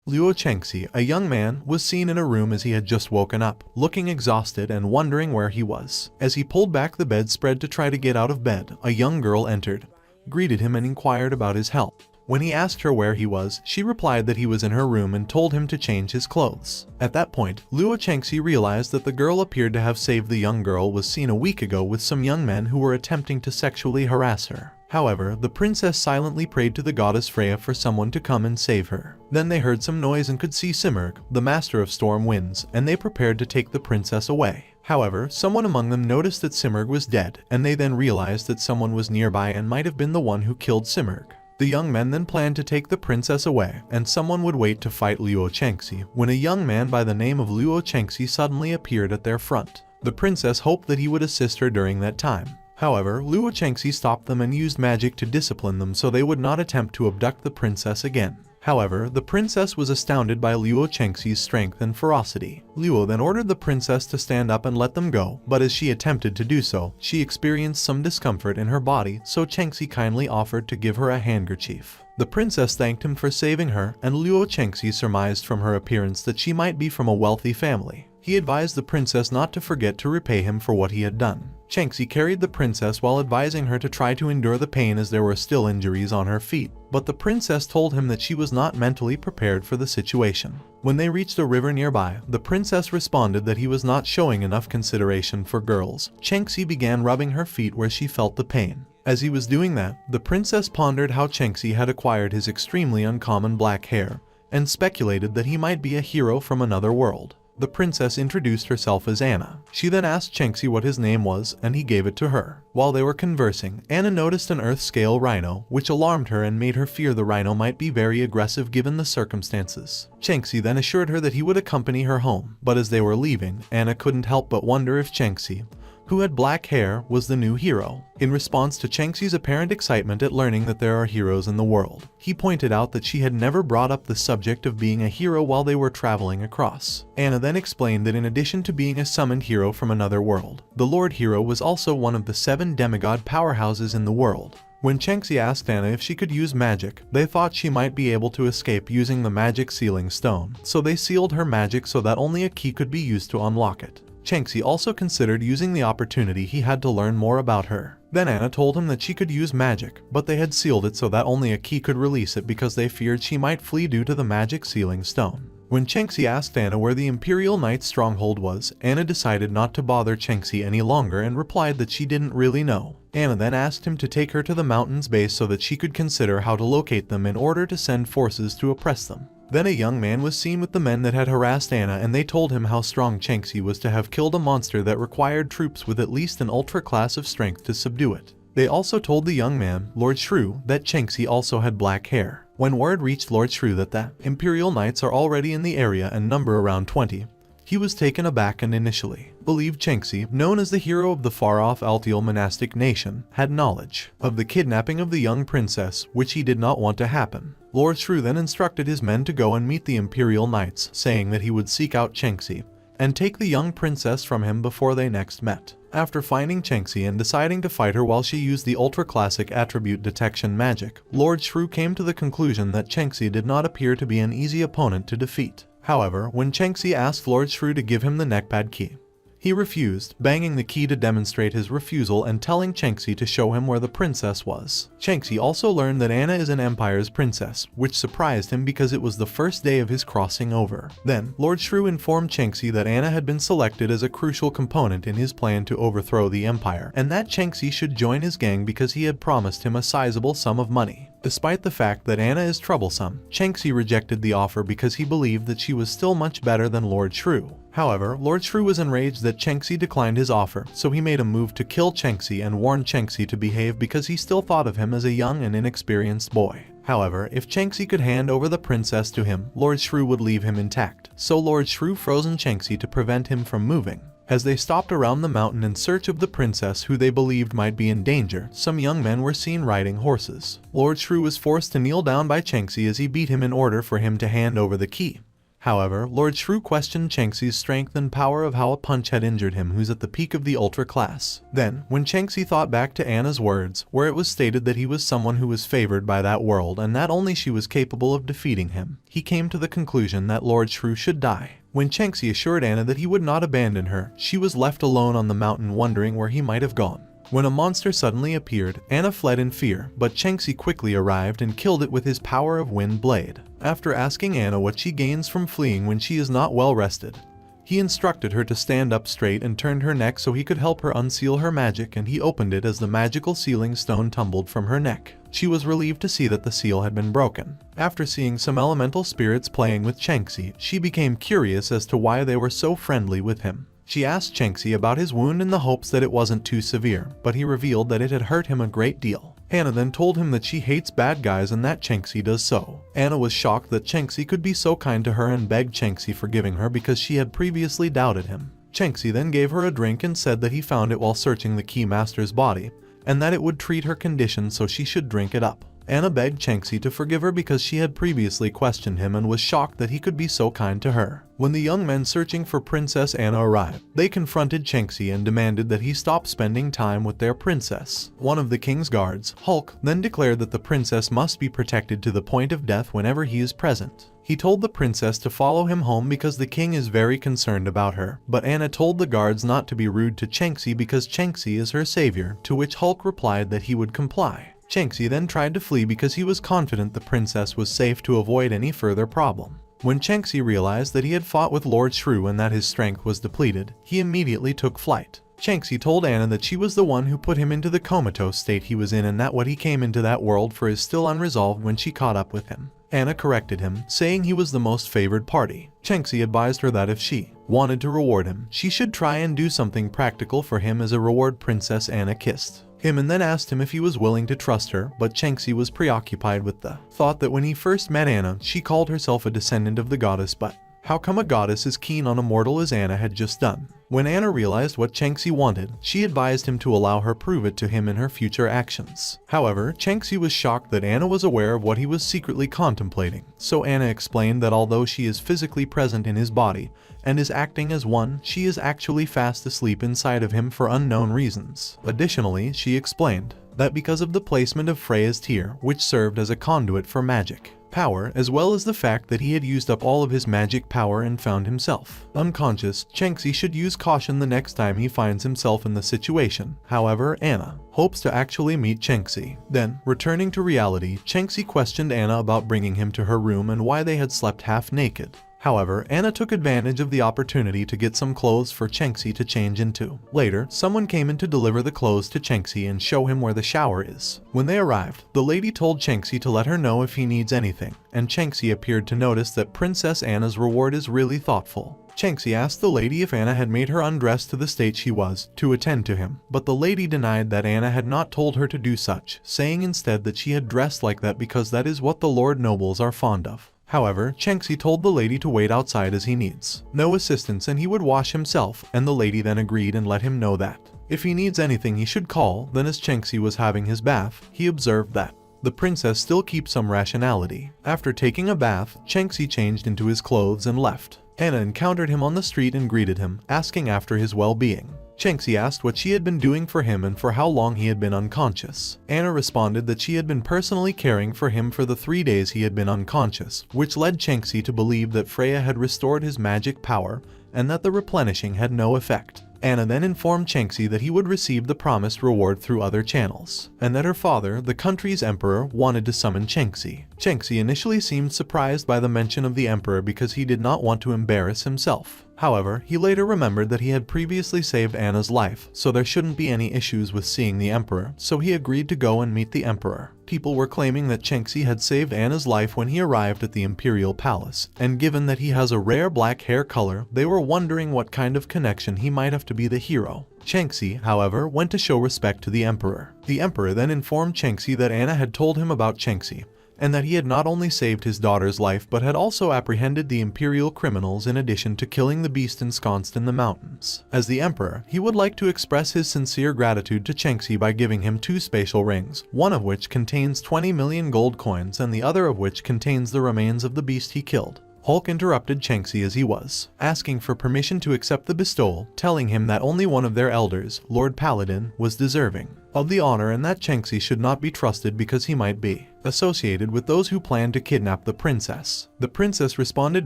Luo Chengxi, a young man, was seen in a room as he had just woken up, looking exhausted and wondering where he was. As he pulled back the bedspread to try to get out of bed, a young girl entered, greeted him and inquired about his health. When he asked her where he was, she replied that he was in her room and told him to change his clothes. At that point, Luo Chengxi realized that the girl appeared to have saved the young girl was seen a week ago with some young men who were attempting to sexually harass her. However, the princess silently prayed to the goddess Freya for someone to come and save her. Then they heard some noise and could see Simurgh, the master of storm winds, and they prepared to take the princess away. However, someone among them noticed that Simurgh was dead, and they then realized that someone was nearby and might have been the one who killed Simurgh. The young men then planned to take the princess away, and someone would wait to fight Luo Chengxi, when a young man by the name of Luo Chengxi suddenly appeared at their front. The princess hoped that he would assist her during that time. However, Luo Chengxi stopped them and used magic to discipline them so they would not attempt to abduct the princess again. However, the princess was astounded by Luo Chengxi's strength and ferocity. Luo then ordered the princess to stand up and let them go, but as she attempted to do so, she experienced some discomfort in her body, so Chengxi kindly offered to give her a handkerchief. The princess thanked him for saving her, and Luo Chengxi surmised from her appearance that she might be from a wealthy family. He advised the princess not to forget to repay him for what he had done. Chengxi carried the princess while advising her to try to endure the pain as there were still injuries on her feet, but the princess told him that she was not mentally prepared for the situation. When they reached a river nearby, the princess responded that he was not showing enough consideration for girls. Chengxi began rubbing her feet where she felt the pain. As he was doing that, the princess pondered how Chengxi had acquired his extremely uncommon black hair, and speculated that he might be a hero from another world. The princess introduced herself as Anna. She then asked Chengxi what his name was, and he gave it to her. While they were conversing, Anna noticed an Earth-scale rhino, which alarmed her and made her fear the rhino might be very aggressive given the circumstances. Chengxi then assured her that he would accompany her home, but as they were leaving, Anna couldn't help but wonder if Chengxi, who had black hair, was the new hero. In response to Chengxi's apparent excitement at learning that there are heroes in the world, he pointed out that she had never brought up the subject of being a hero while they were traveling across. Anna then explained that in addition to being a summoned hero from another world, the Lord Hero was also one of the 7 demigod powerhouses in the world. When Chengxi asked Anna if she could use magic, they thought she might be able to escape using the magic sealing stone, so they sealed her magic so that only a key could be used to unlock it. Chengxi also considered using the opportunity he had to learn more about her. Then Anna told him that she could use magic, but they had sealed it so that only a key could release it because they feared she might flee due to the magic sealing stone. When Chengxi asked Anna where the Imperial Knight's stronghold was, Anna decided not to bother Chengxi any longer and replied that she didn't really know. Anna then asked him to take her to the mountain's base so that she could consider how to locate them in order to send forces to oppress them. Then a young man was seen with the men that had harassed Anna, and they told him how strong Chengxi was to have killed a monster that required troops with at least an ultra class of strength to subdue it. They also told the young man, Lord Shrew, that Chengxi also had black hair. When word reached Lord Shrew that the Imperial Knights are already in the area and number around 20, he was taken aback and initially believed Chengxi, known as the hero of the far-off Altial monastic nation, had knowledge of the kidnapping of the young princess, which he did not want to happen. Lord Shrew then instructed his men to go and meet the Imperial Knights, saying that he would seek out Chengxi and take the young princess from him before they next met. After finding Chengxi and deciding to fight her while she used the ultra-classic attribute detection magic, Lord Shrew came to the conclusion that Chengxi did not appear to be an easy opponent to defeat. However, when Chengxi asked Lord Shrew to give him the neckpad key, he refused, banging the key to demonstrate his refusal and telling Chengxi to show him where the princess was. Chengxi also learned that Anna is an Empire's princess, which surprised him because it was the first day of his crossing over. Then, Lord Shrew informed Chengxi that Anna had been selected as a crucial component in his plan to overthrow the Empire, and that Chengxi should join his gang because he had promised him a sizable sum of money. Despite the fact that Anna is troublesome, Chengxi rejected the offer because he believed that she was still much better than Lord Shrew. However, Lord Shrew was enraged that Chengxi declined his offer, so he made a move to kill Chengxi and warned Chengxi to behave because he still thought of him as a young and inexperienced boy. However, if Chengxi could hand over the princess to him, Lord Shrew would leave him intact, so Lord Shrew frozen Chengxi to prevent him from moving. As they stopped around the mountain in search of the princess who they believed might be in danger, some young men were seen riding horses. Lord Shrew was forced to kneel down by Chengxi as he beat him in order for him to hand over the key. However, Lord Shrew questioned Chengxi's strength and power of how a punch had injured him who's at the peak of the ultra class. Then, when Chengxi thought back to Anna's words, where it was stated that he was someone who was favored by that world and that only she was capable of defeating him, he came to the conclusion that Lord Shrew should die. When Chengxi assured Anna that he would not abandon her, she was left alone on the mountain wondering where he might have gone. When a monster suddenly appeared, Anna fled in fear, but Chengxi quickly arrived and killed it with his power of wind blade. After asking Anna what she gains from fleeing when she is not well rested, he instructed her to stand up straight and turned her neck so he could help her unseal her magic, and he opened it as the magical sealing stone tumbled from her neck. She was relieved to see that the seal had been broken. After seeing some elemental spirits playing with Chengxi, she became curious as to why they were so friendly with him. She asked Chengxi about his wound in the hopes that it wasn't too severe, but he revealed that it had hurt him a great deal. Anna then told him that she hates bad guys and that Chengxi does so. Anna was shocked that Chengxi could be so kind to her and begged Chengxi forgiving her because she had previously doubted him. Chengxi then gave her a drink and said that he found it while searching the Keymaster's body, and that it would treat her condition so she should drink it up. Anna begged Chengxi to forgive her because she had previously questioned him and was shocked that he could be so kind to her. When the young men searching for Princess Anna arrived, they confronted Chengxi and demanded that he stop spending time with their princess. One of the king's guards, Hulk, then declared that the princess must be protected to the point of death whenever he is present. He told the princess to follow him home because the king is very concerned about her, but Anna told the guards not to be rude to Chengxi because Chengxi is her savior, to which Hulk replied that he would comply. Chengxi then tried to flee because he was confident the princess was safe to avoid any further problem. When Chengxi realized that he had fought with Lord Shrew and that his strength was depleted, he immediately took flight. Chengxi told Anna that she was the one who put him into the comatose state he was in and that what he came into that world for is still unresolved when she caught up with him. Anna corrected him, saying he was the most favored party. Chengxi advised her that if she wanted to reward him, she should try and do something practical for him as a reward. Princess Anna kissed him and then asked him if he was willing to trust her, but Chengxi was preoccupied with the thought that when he first met Anna, she called herself a descendant of the goddess, but how come a goddess is keen on a mortal as Anna had just done? When Anna realized what Chengxi wanted, she advised him to allow her prove it to him in her future actions. However, Chengxi was shocked that Anna was aware of what he was secretly contemplating, so Anna explained that although she is physically present in his body and is acting as one, she is actually fast asleep inside of him for unknown reasons. Additionally, she explained that because of the placement of Freya's tear, which served as a conduit for magic power, as well as the fact that he had used up all of his magic power and found himself unconscious, Chengxi should use caution the next time he finds himself in the situation. However, Anna hopes to actually meet Chengxi. Then, returning to reality, Chengxi questioned Anna about bringing him to her room and why they had slept half naked. However, Anna took advantage of the opportunity to get some clothes for Chengxi to change into. Later, someone came in to deliver the clothes to Chengxi and show him where the shower is. When they arrived, the lady told Chengxi to let her know if he needs anything, and Chengxi appeared to notice that Princess Anna's reward is really thoughtful. Chengxi asked the lady if Anna had made her undress to the state she was, to attend to him, but the lady denied that Anna had not told her to do such, saying instead that she had dressed like that because that is what the Lord Nobles are fond of. However, Chengxi told the lady to wait outside as he needs no assistance and he would wash himself, and the lady then agreed and let him know that if he needs anything he should call. Then as Chengxi was having his bath, he observed that the princess still keeps some rationality. After taking a bath, Chengxi changed into his clothes and left. Anna encountered him on the street and greeted him, asking after his well-being. Chengxi asked what she had been doing for him and for how long he had been unconscious. Anna responded that she had been personally caring for him for the 3 days he had been unconscious, which led Chengxi to believe that Freya had restored his magic power and that the replenishing had no effect. Anna then informed Chengxi that he would receive the promised reward through other channels, and that her father, the country's emperor, wanted to summon Chengxi. Chengxi initially seemed surprised by the mention of the emperor because he did not want to embarrass himself. However, he later remembered that he had previously saved Anna's life, so there shouldn't be any issues with seeing the emperor, so he agreed to go and meet the emperor. People were claiming that Chengxi had saved Anna's life when he arrived at the imperial palace, and given that he has a rare black hair color, they were wondering what kind of connection he might have to be the hero. Chengxi, however, went to show respect to the emperor. The emperor then informed Chengxi that Anna had told him about Chengxi, and that he had not only saved his daughter's life but had also apprehended the imperial criminals in addition to killing the beast ensconced in the mountains. As the emperor, he would like to express his sincere gratitude to Chengxi by giving him 2 spatial rings, one of which contains 20 million gold coins and the other of which contains the remains of the beast he killed. Hulk interrupted Chengxi as he was, asking for permission to accept the bestowal, telling him that only one of their elders, Lord Paladin, was deserving of the honor and that Chengxi should not be trusted because he might be associated with those who planned to kidnap the princess. The princess responded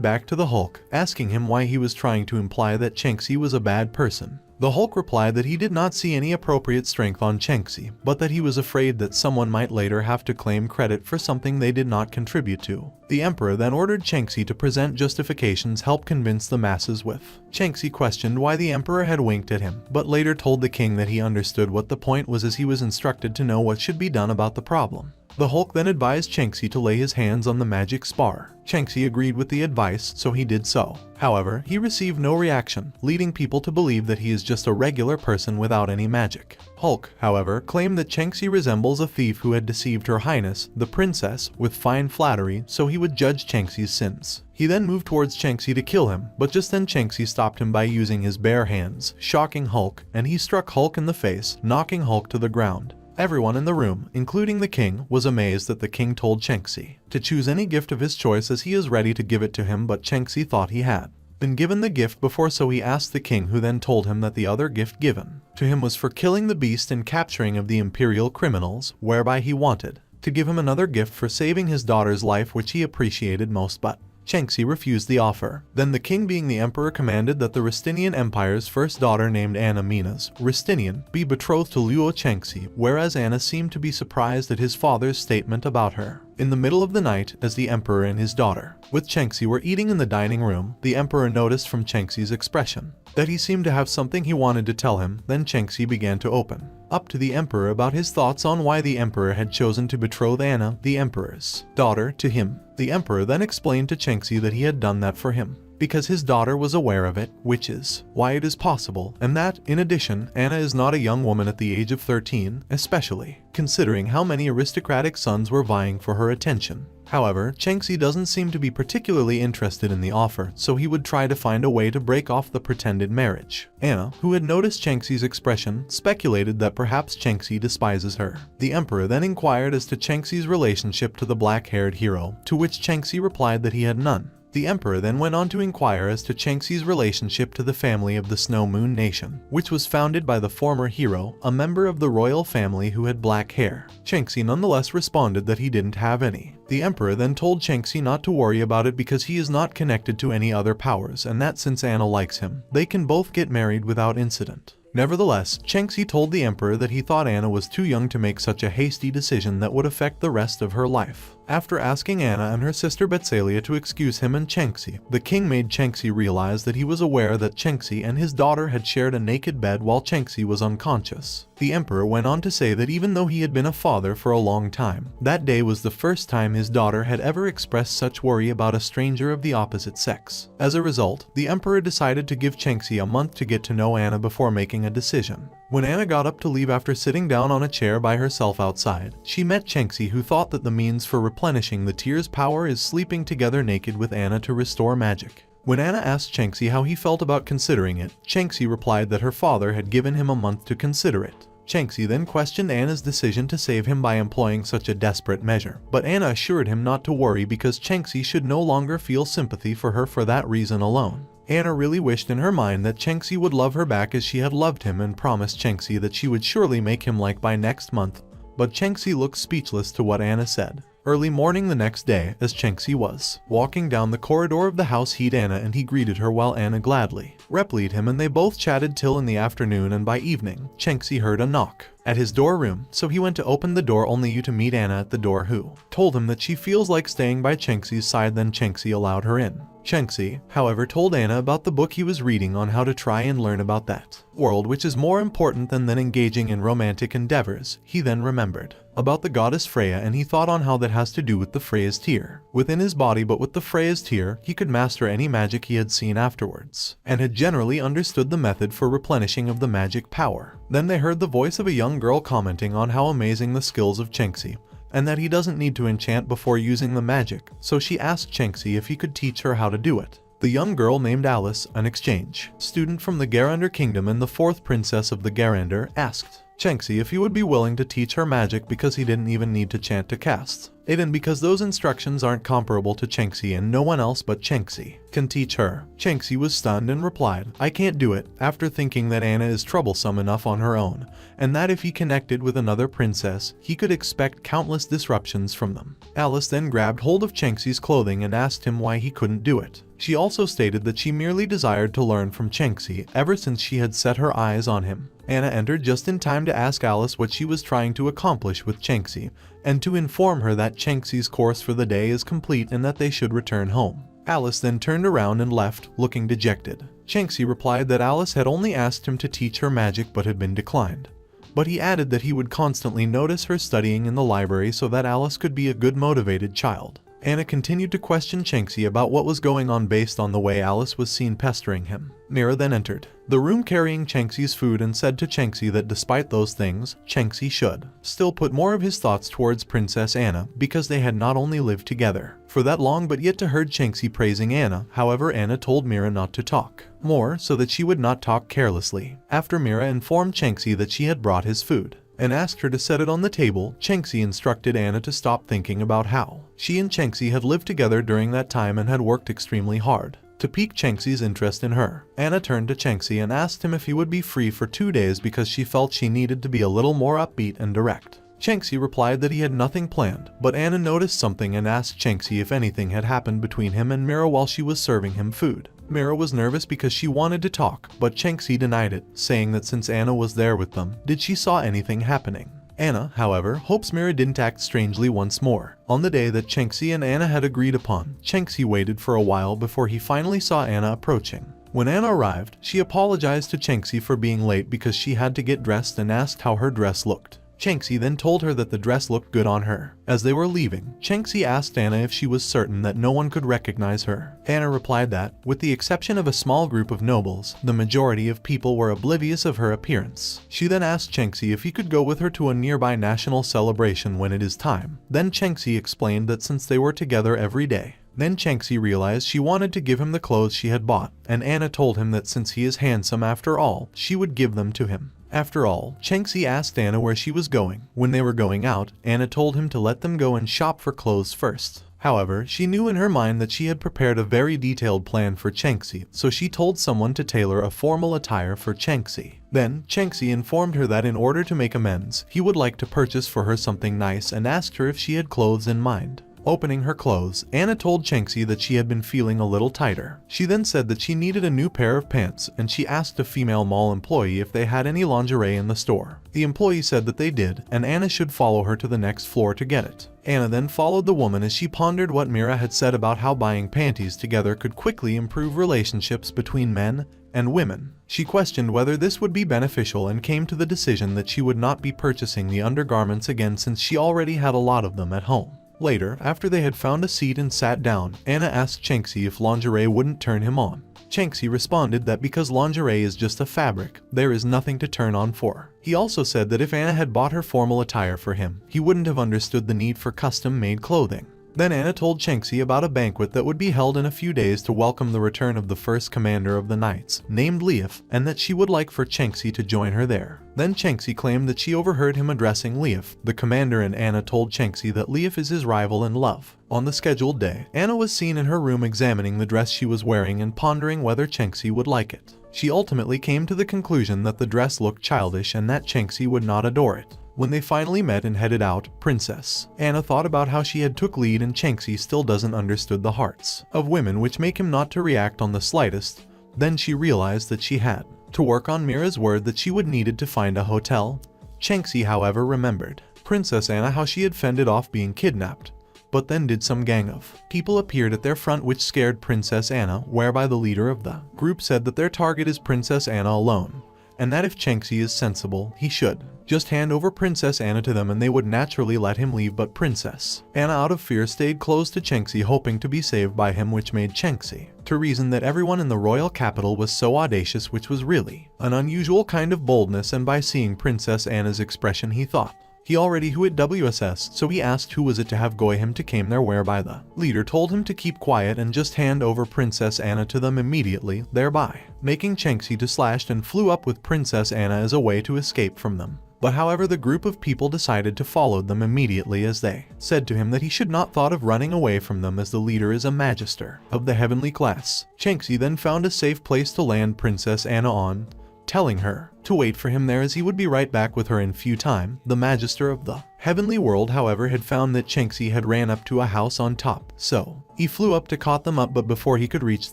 back to the Hulk, asking him why he was trying to imply that Chengxi was a bad person. The Hulk replied that he did not see any appropriate strength on Chengxi, but that he was afraid that someone might later have to claim credit for something they did not contribute to. The Emperor then ordered Chengxi to present justifications help convince the masses with. Chengxi questioned why the Emperor had winked at him, but later told the king that he understood what the point was as he was instructed to know what should be done about the problem. The Hulk then advised Chengxi to lay his hands on the magic spar. Chengxi agreed with the advice, so he did so. However, he received no reaction, leading people to believe that he is just a regular person without any magic. Hulk, however, claimed that Chengxi resembles a thief who had deceived Her Highness, the princess, with fine flattery, so he would judge Chengxi's sins. He then moved towards Chengxi to kill him, but just then Chengxi stopped him by using his bare hands, shocking Hulk, and he struck Hulk in the face, knocking Hulk to the ground. Everyone in the room, including the king, was amazed that the king told Chengxi to choose any gift of his choice as he is ready to give it to him, but Chengxi thought he had been given the gift before, so he asked the king, who then told him that the other gift given to him was for killing the beast and capturing of the imperial criminals, whereby he wanted to give him another gift for saving his daughter's life, which he appreciated most, but Chengxi refused the offer. Then the king, being the emperor, commanded that the Ristinian Empire's first daughter, named Anna Minas Ristinian, be betrothed to Luo Chengxi, whereas Anna seemed to be surprised at his father's statement about her. In the middle of the night, as the emperor and his daughter with Chengxi were eating in the dining room, the emperor noticed from Chengxi's expression that he seemed to have something he wanted to tell him. Then Chengxi began to open up to the emperor about his thoughts on why the emperor had chosen to betroth Anna, the emperor's daughter, to him. The emperor then explained to Chengxi that he had done that for him because his daughter was aware of it, which is why it is possible, and that, in addition, Anna is not a young woman at the age of 13, especially considering how many aristocratic sons were vying for her attention. However, Chengxi doesn't seem to be particularly interested in the offer, so he would try to find a way to break off the pretended marriage. Anna, who had noticed Chengxi's expression, speculated that perhaps Chengxi despises her. The emperor then inquired as to Chengxi's relationship to the black-haired hero, to which Chengxi replied that he had none. The emperor then went on to inquire as to Chengxi's relationship to the family of the Snow Moon Nation, which was founded by the former hero, a member of the royal family who had black hair. Chengxi nonetheless responded that he didn't have any. The emperor then told Chengxi not to worry about it because he is not connected to any other powers, and that since Anna likes him, they can both get married without incident. Nevertheless, Chengxi told the emperor that he thought Anna was too young to make such a hasty decision that would affect the rest of her life. After asking Anna and her sister Betsalia to excuse him and Chengxi, the king made Chengxi realize that he was aware that Chengxi and his daughter had shared a naked bed while Chengxi was unconscious. The emperor went on to say that even though he had been a father for a long time, that day was the first time his daughter had ever expressed such worry about a stranger of the opposite sex. As a result, the emperor decided to give Chengxi a month to get to know Anna before making a decision. When Anna got up to leave after sitting down on a chair by herself outside, she met Chengxi, who thought that the means for replenishing the tear's power is sleeping together naked with Anna to restore magic. When Anna asked Chengxi how he felt about considering it, Chengxi replied that her father had given him a month to consider it. Chengxi then questioned Anna's decision to save him by employing such a desperate measure, but Anna assured him not to worry because Chengxi should no longer feel sympathy for her for that reason alone. Anna really wished in her mind that Chengxi would love her back as she had loved him, and promised Chengxi that she would surely make him like by next month, but Chengxi looked speechless to what Anna said. Early morning the next day, as Chengxi was walking down the corridor of the house, he'd Anna, and he greeted her while Anna gladly replied him, and they both chatted till in the afternoon, and by evening, Chengxi heard a knock at his door room, so he went to open the door only to meet Anna at the door, who told him that she feels like staying by Chengxi's side. Then Chengxi allowed her in. Chengxi, however, told Anna about the book he was reading on how to try and learn about that world, which is more important than engaging in romantic endeavors. He then remembered about the goddess Freya, and he thought on how that has to do with the Freya's tear within his body, but with the Freya's tear, he could master any magic he had seen afterwards, and had generally understood the method for replenishing of the magic power. Then they heard the voice of a young girl commenting on how amazing the skills of Chengxi, and that he doesn't need to enchant before using the magic, so she asked Chengxi if he could teach her how to do it. The young girl named Alice, an exchange student from the Garander Kingdom and the fourth princess of the Garander, asked Chengxi if he would be willing to teach her magic because he didn't even need to chant to cast Even because those instructions aren't comparable to Chengxi and no one else but Chengxi can teach her. Chengxi was stunned and replied, "I can't do it," after thinking that Anna is troublesome enough on her own, and that if he connected with another princess, he could expect countless disruptions from them. Alice then grabbed hold of Chengxi's clothing and asked him why he couldn't do it. She also stated that she merely desired to learn from Chengxi ever since she had set her eyes on him. Anna entered just in time to ask Alice what she was trying to accomplish with Chengxi, and to inform her that Chengxi's course for the day is complete and that they should return home. Alice then turned around and left, looking dejected. Chengxi replied that Alice had only asked him to teach her magic but had been declined. But he added that he would constantly notice her studying in the library so that Alice could be a good motivated child. Anna continued to question Chengxi about what was going on based on the way Alice was seen pestering him. Mira then entered the room carrying Chengxi's food and said to Chengxi that despite those things, Chengxi should still put more of his thoughts towards Princess Anna because they had not only lived together for that long but yet to heard Chengxi praising Anna. However, Anna told Mira not to talk more so that she would not talk carelessly. After Mira informed Chengxi that she had brought his food and asked her to set it on the table, Chengxi instructed Anna to stop thinking about how she and Chengxi had lived together during that time and had worked extremely hard to pique Chengxi's interest in her. Anna turned to Chengxi and asked him if he would be free for 2 days because she felt she needed to be a little more upbeat and direct. Chengxi replied that he had nothing planned, but Anna noticed something and asked Chengxi if anything had happened between him and Mira while she was serving him food. Mira was nervous because she wanted to talk, but Chengxi denied it, saying that since Anna was there with them, did she saw anything happening. Anna, however, hopes Mira didn't act strangely once more. On the day that Chengxi and Anna had agreed upon, Chengxi waited for a while before he finally saw Anna approaching. When Anna arrived, she apologized to Chengxi for being late because she had to get dressed and asked how her dress looked. Chengxi then told her that the dress looked good on her. As they were leaving, Chengxi asked Anna if she was certain that no one could recognize her. Anna replied that, with the exception of a small group of nobles, the majority of people were oblivious of her appearance. She then asked Chengxi if he could go with her to a nearby national celebration when it is time. Then Chengxi explained that since they were together every day, then Chengxi realized she wanted to give him the clothes she had bought, and Anna told him that since he is handsome after all, she would give them to him. After all, Chengxi asked Anna where she was going. When they were going out, Anna told him to let them go and shop for clothes first. However, she knew in her mind that she had prepared a very detailed plan for Chengxi, so she told someone to tailor a formal attire for Chengxi. Then, Chengxi informed her that in order to make amends, he would like to purchase for her something nice and asked her if she had clothes in mind. Opening her clothes, Anna told Chengxi that she had been feeling a little tighter. She then said that she needed a new pair of pants, and she asked a female mall employee if they had any lingerie in the store. The employee said that they did, and Anna should follow her to the next floor to get it. Anna then followed the woman as she pondered what Mira had said about how buying panties together could quickly improve relationships between men and women. She questioned whether this would be beneficial and came to the decision that she would not be purchasing the undergarments again since she already had a lot of them at home. Later, after they had found a seat and sat down, Anna asked Chengxi if lingerie wouldn't turn him on. Chengxi responded that because lingerie is just a fabric, there is nothing to turn on for. He also said that if Anna had bought her formal attire for him, he wouldn't have understood the need for custom-made clothing. Then Anna told Chengxi about a banquet that would be held in a few days to welcome the return of the first commander of the knights, named Leif, and that she would like for Chengxi to join her there. Then Chengxi claimed that she overheard him addressing Leif, the commander, and Anna told Chengxi that Leif is his rival in love. On the scheduled day, Anna was seen in her room examining the dress she was wearing and pondering whether Chengxi would like it. She ultimately came to the conclusion that the dress looked childish and that Chengxi would not adore it. When they finally met and headed out, Princess Anna thought about how she had took lead and Chengxi still doesn't understood the hearts of women which make him not to react on the slightest. Then she realized that she had to work on Mira's word that she would needed to find a hotel. Chengxi, however, remembered Princess Anna how she had fended off being kidnapped, but then did some gang of people appeared at their front which scared Princess Anna, whereby the leader of the group said that their target is Princess Anna alone, and that if Chengxi is sensible, he should just hand over Princess Anna to them and they would naturally let him leave. But Princess Anna out of fear stayed close to Chengxi, hoping to be saved by him, which made Chengxi to reason that everyone in the royal capital was so audacious, which was really an unusual kind of boldness, and by seeing Princess Anna's expression he thought he already who at WSS, so he asked who was it to have Goy him to came there, whereby the leader told him to keep quiet and just hand over Princess Anna to them immediately, thereby making Chengxi to slashed and flew up with Princess Anna as a way to escape from them. But however, the group of people decided to follow them immediately, as they said to him that he should not thought of running away from them, as the leader is a magister of the heavenly class. Chengxi then found a safe place to land Princess Anna on, telling her to wait for him there as he would be right back with her in few time. The magister of the heavenly world, however, had found that Chengxi had ran up to a house on top, so he flew up to caught them up, but before he could reach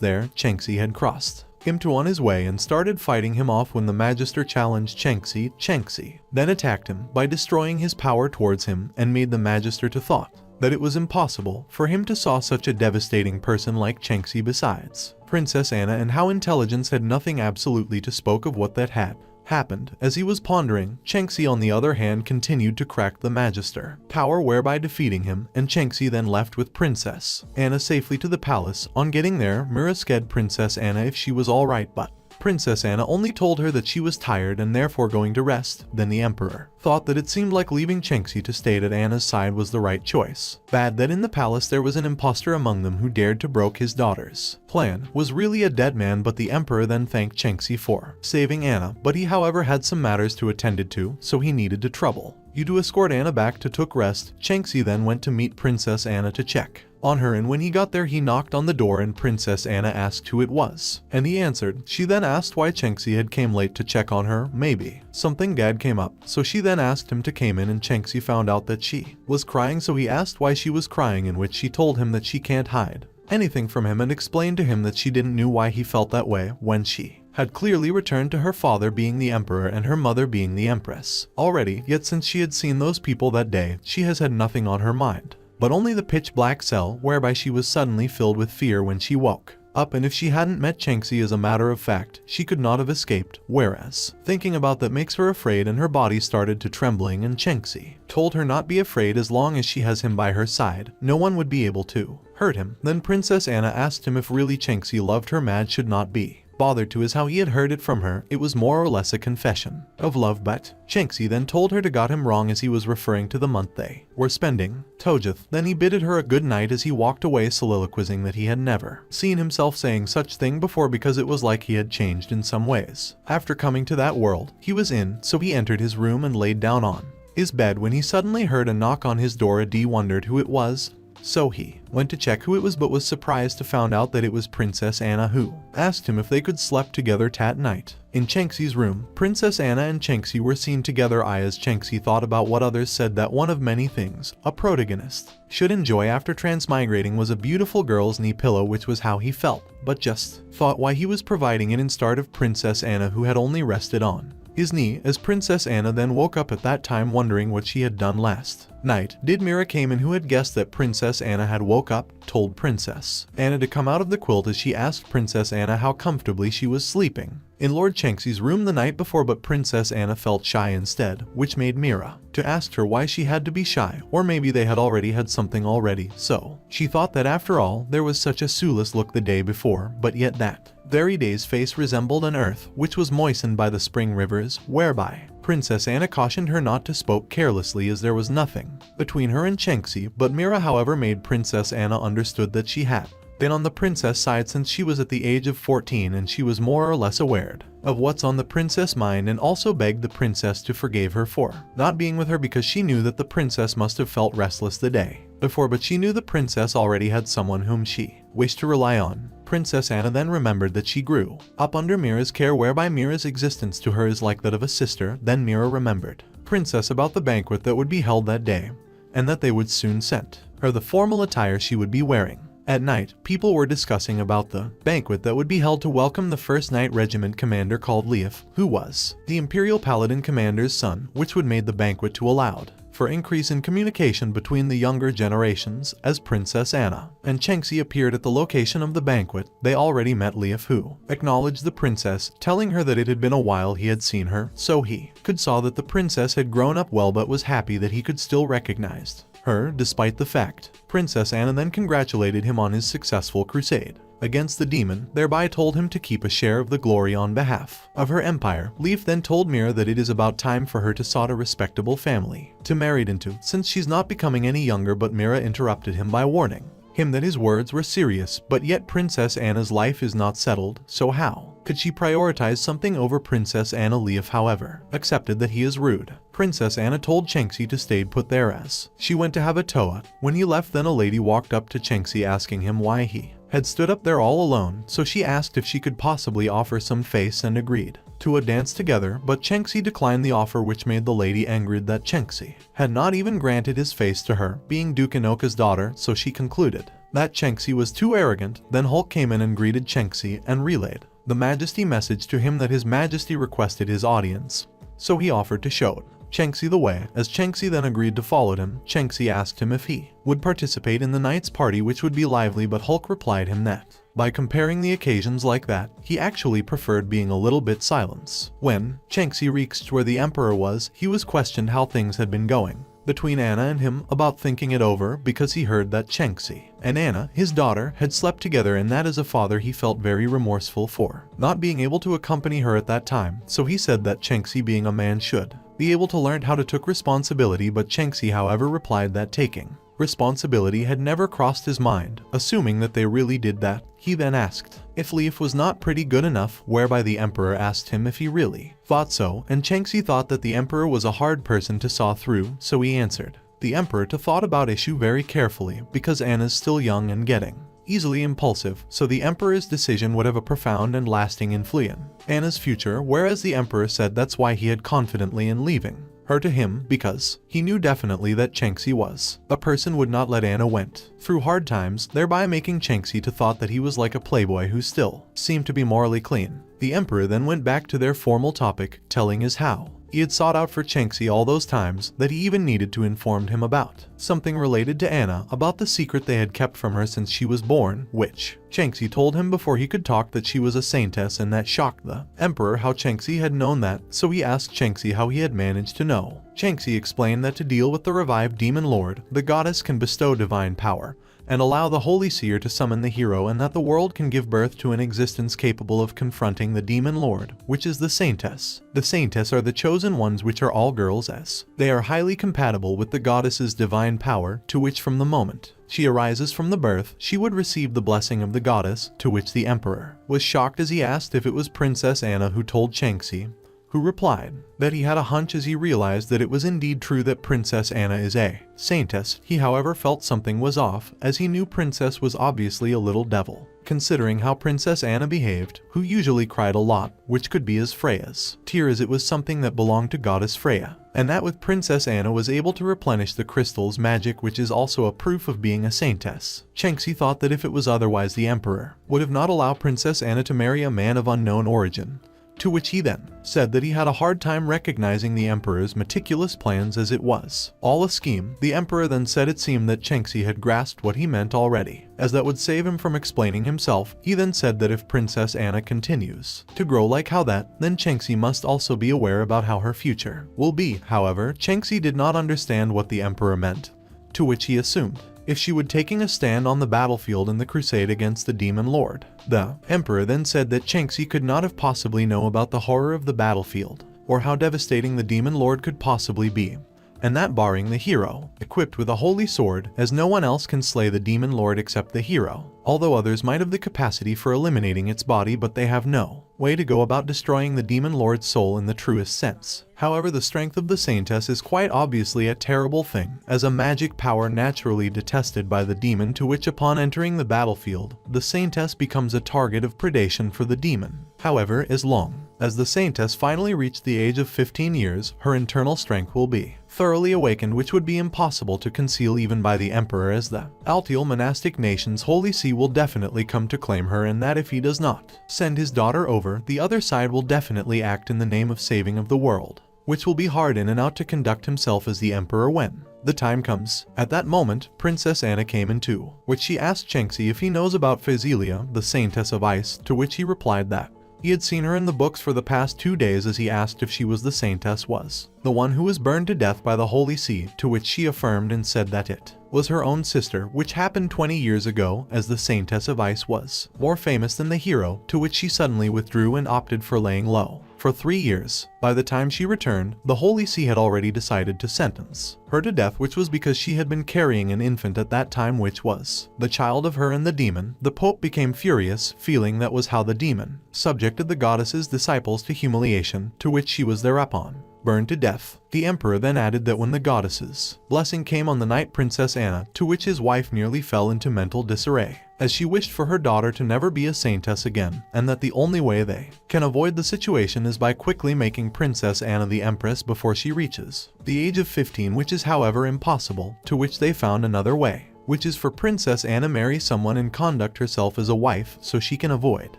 there, Chengxi had crossed him on his way and started fighting him off. When the magister challenged Chengxi, Chengxi then attacked him by destroying his power towards him and made the magister to thought that it was impossible for him to saw such a devastating person like Chengxi. Besides, Princess Anna and how intelligence had nothing absolutely to spoke of what that had happened. As he was pondering, Chengxi on the other hand continued to crack the magister power, whereby defeating him, and Chengxi then left with Princess Anna safely to the palace. On getting there, Mira asked Princess Anna if she was alright, but Princess Anna only told her that she was tired and therefore going to rest. Then the emperor thought that it seemed like leaving Chengxi to stay at Anna's side was the right choice. Bad that in the palace there was an impostor among them who dared to broke his daughter's plan was really a dead man, but the emperor then thanked Chengxi for saving Anna, but he however had some matters to attend to, so he needed to trouble you to escort Anna back to took rest. Chengxi then went to meet Princess Anna to check on her, and when he got there he knocked on the door and Princess Anna asked who it was, and he answered. She then asked why Chengxi had came late to check on her. Maybe something bad came up, so she then asked him to came in, and Chengxi found out that she was crying, so he asked why she was crying, in which she told him that she can't hide anything from him and explained to him that she didn't knew why he felt that way when she had clearly returned to her father being the emperor and her mother being the empress already. Yet since she had seen those people that day, she has had nothing on her mind but only the pitch black cell, whereby she was suddenly filled with fear when she woke up, and if she hadn't met Chengxi, as a matter of fact, she could not have escaped. Whereas thinking about that makes her afraid, and her body started to trembling, and Chengxi told her not be afraid, as long as she has him by her side, no one would be able to hurt him. Then Princess Anna asked him if really Chengxi loved her. Mad should not be bothered to, as how he had heard it from her, it was more or less a confession of love, but Chengxi then told her to got him wrong, as he was referring to the month they were spending Tojith. Then he bidded her a good night as he walked away, soliloquizing that he had never seen himself saying such thing before, because it was like he had changed in some ways after coming to that world he was in. So he entered his room and laid down on his bed when he suddenly heard a knock on his door. D wondered who it was, so he went to check who it was, but was surprised to find out that it was Princess Anna, who asked him if they could sleep together that night. In Chengxi's room, Princess Anna and Chengxi were seen together. As Chengxi thought about what others said, that one of many things a protagonist should enjoy after transmigrating was a beautiful girl's knee pillow, which was how he felt, but just thought why he was providing it instead of Princess Anna, who had only rested on his knee. As Princess Anna then woke up at that time wondering what she had done last night, did Mira came in, who had guessed that Princess Anna had woke up, told Princess Anna to come out of the quilt, as she asked Princess Anna how comfortably she was sleeping in Lord Chengxi's room the night before, but Princess Anna felt shy instead, which made Mira to ask her why she had to be shy, or maybe they had already had something already. So she thought that after all there was such a soulless look the day before, but yet that very day's face resembled an earth which was moistened by the spring rivers, whereby Princess Anna cautioned her not to spoke carelessly, as there was nothing between her and Chengxi. But Mira however made Princess Anna understood that she had been on the princess side since she was at the age of 14, and she was more or less aware of what's on the princess mind, and also begged the princess to forgive her for not being with her, because she knew that the princess must have felt restless the day before, but she knew the princess already had someone whom she wished to rely on. Princess Anna then remembered that she grew up under Mira's care, whereby Mira's existence to her is like that of a sister. Then Mira remembered Princess about the banquet that would be held that day, and that they would soon send her the formal attire she would be wearing. At night, people were discussing about the banquet that would be held to welcome the 1st Night Regiment commander called Leif, who was the Imperial Paladin commander's son, which would made the banquet to allowed for increase in communication between the younger generations. As Princess Anna and Chengxi appeared at the location of the banquet, they already met Leif, who acknowledged the princess, telling her that it had been a while he had seen her, so he could saw that the princess had grown up well, but was happy that he could still recognize her despite the fact. Princess Anna then congratulated him on his successful crusade against the demon, thereby told him to keep a share of the glory on behalf of her empire. Leif then told Mira that it is about time for her to sought a respectable family to marry into, since she's not becoming any younger, but Mira interrupted him by warning him that his words were serious, but yet Princess Anna's life is not settled, so how could she prioritize something over Princess Anna? Leaf, however, accepted that he is rude. Princess Anna told Chengxi to stay put there as she went to have a toa. When he left, then a lady walked up to Chengxi asking him why he had stood up there all alone, so she asked if she could possibly offer some face and agreed to a dance together, but Chengxi declined the offer, which made the lady angered that Chengxi had not even granted his face to her, being Duke Inoka's daughter, so she concluded that Chengxi was too arrogant. Then Hulk came in and greeted Chengxi and relayed the Majesty message to him that his Majesty requested his audience, so he offered to show Chengxi the way. As Chengxi then agreed to follow him, Chengxi asked him if he would participate in the night's party, which would be lively, but Hulk replied him that by comparing the occasions like that, he actually preferred being a little bit silence. When Chengxi reached where the Emperor was, he was questioned how things had been going between Anna and him, about thinking it over, because he heard that Chengxi and Anna, his daughter, had slept together, and that as a father he felt very remorseful for not being able to accompany her at that time. So he said that Chengxi, being a man, should be able to learn how to take responsibility, but Chengxi however replied that taking responsibility had never crossed his mind, assuming that they really did that. He then asked if Leaf was not pretty good enough, whereby the Emperor asked him if he really thought so, and Chengxi thought that the Emperor was a hard person to saw through, so he answered the Emperor to thought about issue very carefully, because Anna's still young and getting easily impulsive, so the Emperor's decision would have a profound and lasting influence Anna's future, whereas the Emperor said that's why he had confidently in leaving her to him, because he knew definitely that Chengxi was a person would not let Anna went through hard times, thereby making Chengxi to thought that he was like a playboy who still seemed to be morally clean. The Emperor then went back to their formal topic, telling us how he had sought out for Chengxi all those times, that he even needed to inform him about something related to Anna, about the secret they had kept from her since she was born, which Chengxi told him before he could talk that she was a saintess, and that shocked the Emperor how Chengxi had known that, so he asked Chengxi how he had managed to know. Chengxi explained that to deal with the revived demon lord, the goddess can bestow divine power and allow the holy seer to summon the hero, and that the world can give birth to an existence capable of confronting the demon lord, which is the saintess. The saintess are the chosen ones, which are all girls, as they are highly compatible with the goddess's divine power, to which from the moment she arises from the birth, she would receive the blessing of the goddess, to which the Emperor was shocked as he asked if it was Princess Anna who told Chengxi, who replied that he had a hunch as he realized that it was indeed true that Princess Anna is a saintess. He however felt something was off, as he knew Princess was obviously a little devil, considering how Princess Anna behaved, who usually cried a lot, which could be as Freya's tears. It was something that belonged to Goddess Freya, and that with Princess Anna was able to replenish the crystal's magic, which is also a proof of being a saintess. Chengxi thought that if it was otherwise, the Emperor would have not allowed Princess Anna to marry a man of unknown origin, to which he then said that he had a hard time recognizing the Emperor's meticulous plans, as it was all a scheme. The Emperor then said it seemed that Chengxi had grasped what he meant already, as that would save him from explaining himself. He then said that if Princess Anna continues to grow like how that, then Chengxi must also be aware about how her future will be. However, Chengxi did not understand what the Emperor meant, to which he assumed if she would taking a stand on the battlefield in the crusade against the demon lord. The Emperor then said that Chengxi could not have possibly know about the horror of the battlefield, or how devastating the demon lord could possibly be, and that barring the hero, equipped with a holy sword, as no one else can slay the demon lord except the hero, although others might have the capacity for eliminating its body, but they have no way to go about destroying the demon lord's soul in the truest sense. However, the strength of the saintess is quite obviously a terrible thing, as a magic power naturally detested by the demon, to which upon entering the battlefield, the saintess becomes a target of predation for the demon. However, as long as the saintess finally reached the age of 15 years, her internal strength will be thoroughly awakened, which would be impossible to conceal even by the Emperor, as the Altial monastic nation's holy see will definitely come to claim her, and that if he does not send his daughter over, the other side will definitely act in the name of saving of the world, which will be hard in and out to conduct himself as the Emperor when the time comes. At that moment, Princess Anna came in too, which she asked Chengxi if he knows about Physilia, the Saintess of Ice, to which he replied that he had seen her in the books for the past 2 days, as he asked if she was the Saintess was the one who was burned to death by the Holy See, to which she affirmed and said that it was her own sister, which happened 20 years ago, as the Saintess of Ice was more famous than the hero, to which she suddenly withdrew and opted for laying low. for 3 years. By the time she returned, the Holy See had already decided to sentence her to death, which was because she had been carrying an infant at that time which was the child of her and the demon. The Pope became furious, feeling that was how the demon subjected the goddess's disciples to humiliation, to which she was thereupon burned to death. The emperor then added that when the goddess's blessing came on the night Princess Anna, to which his wife nearly fell into mental disarray, as she wished for her daughter to never be a saintess again, and that the only way they can avoid the situation is by quickly making Princess Anna the empress before she reaches the age of 15, which is however impossible, to which they found another way, which is for Princess Anna marry someone and conduct herself as a wife so she can avoid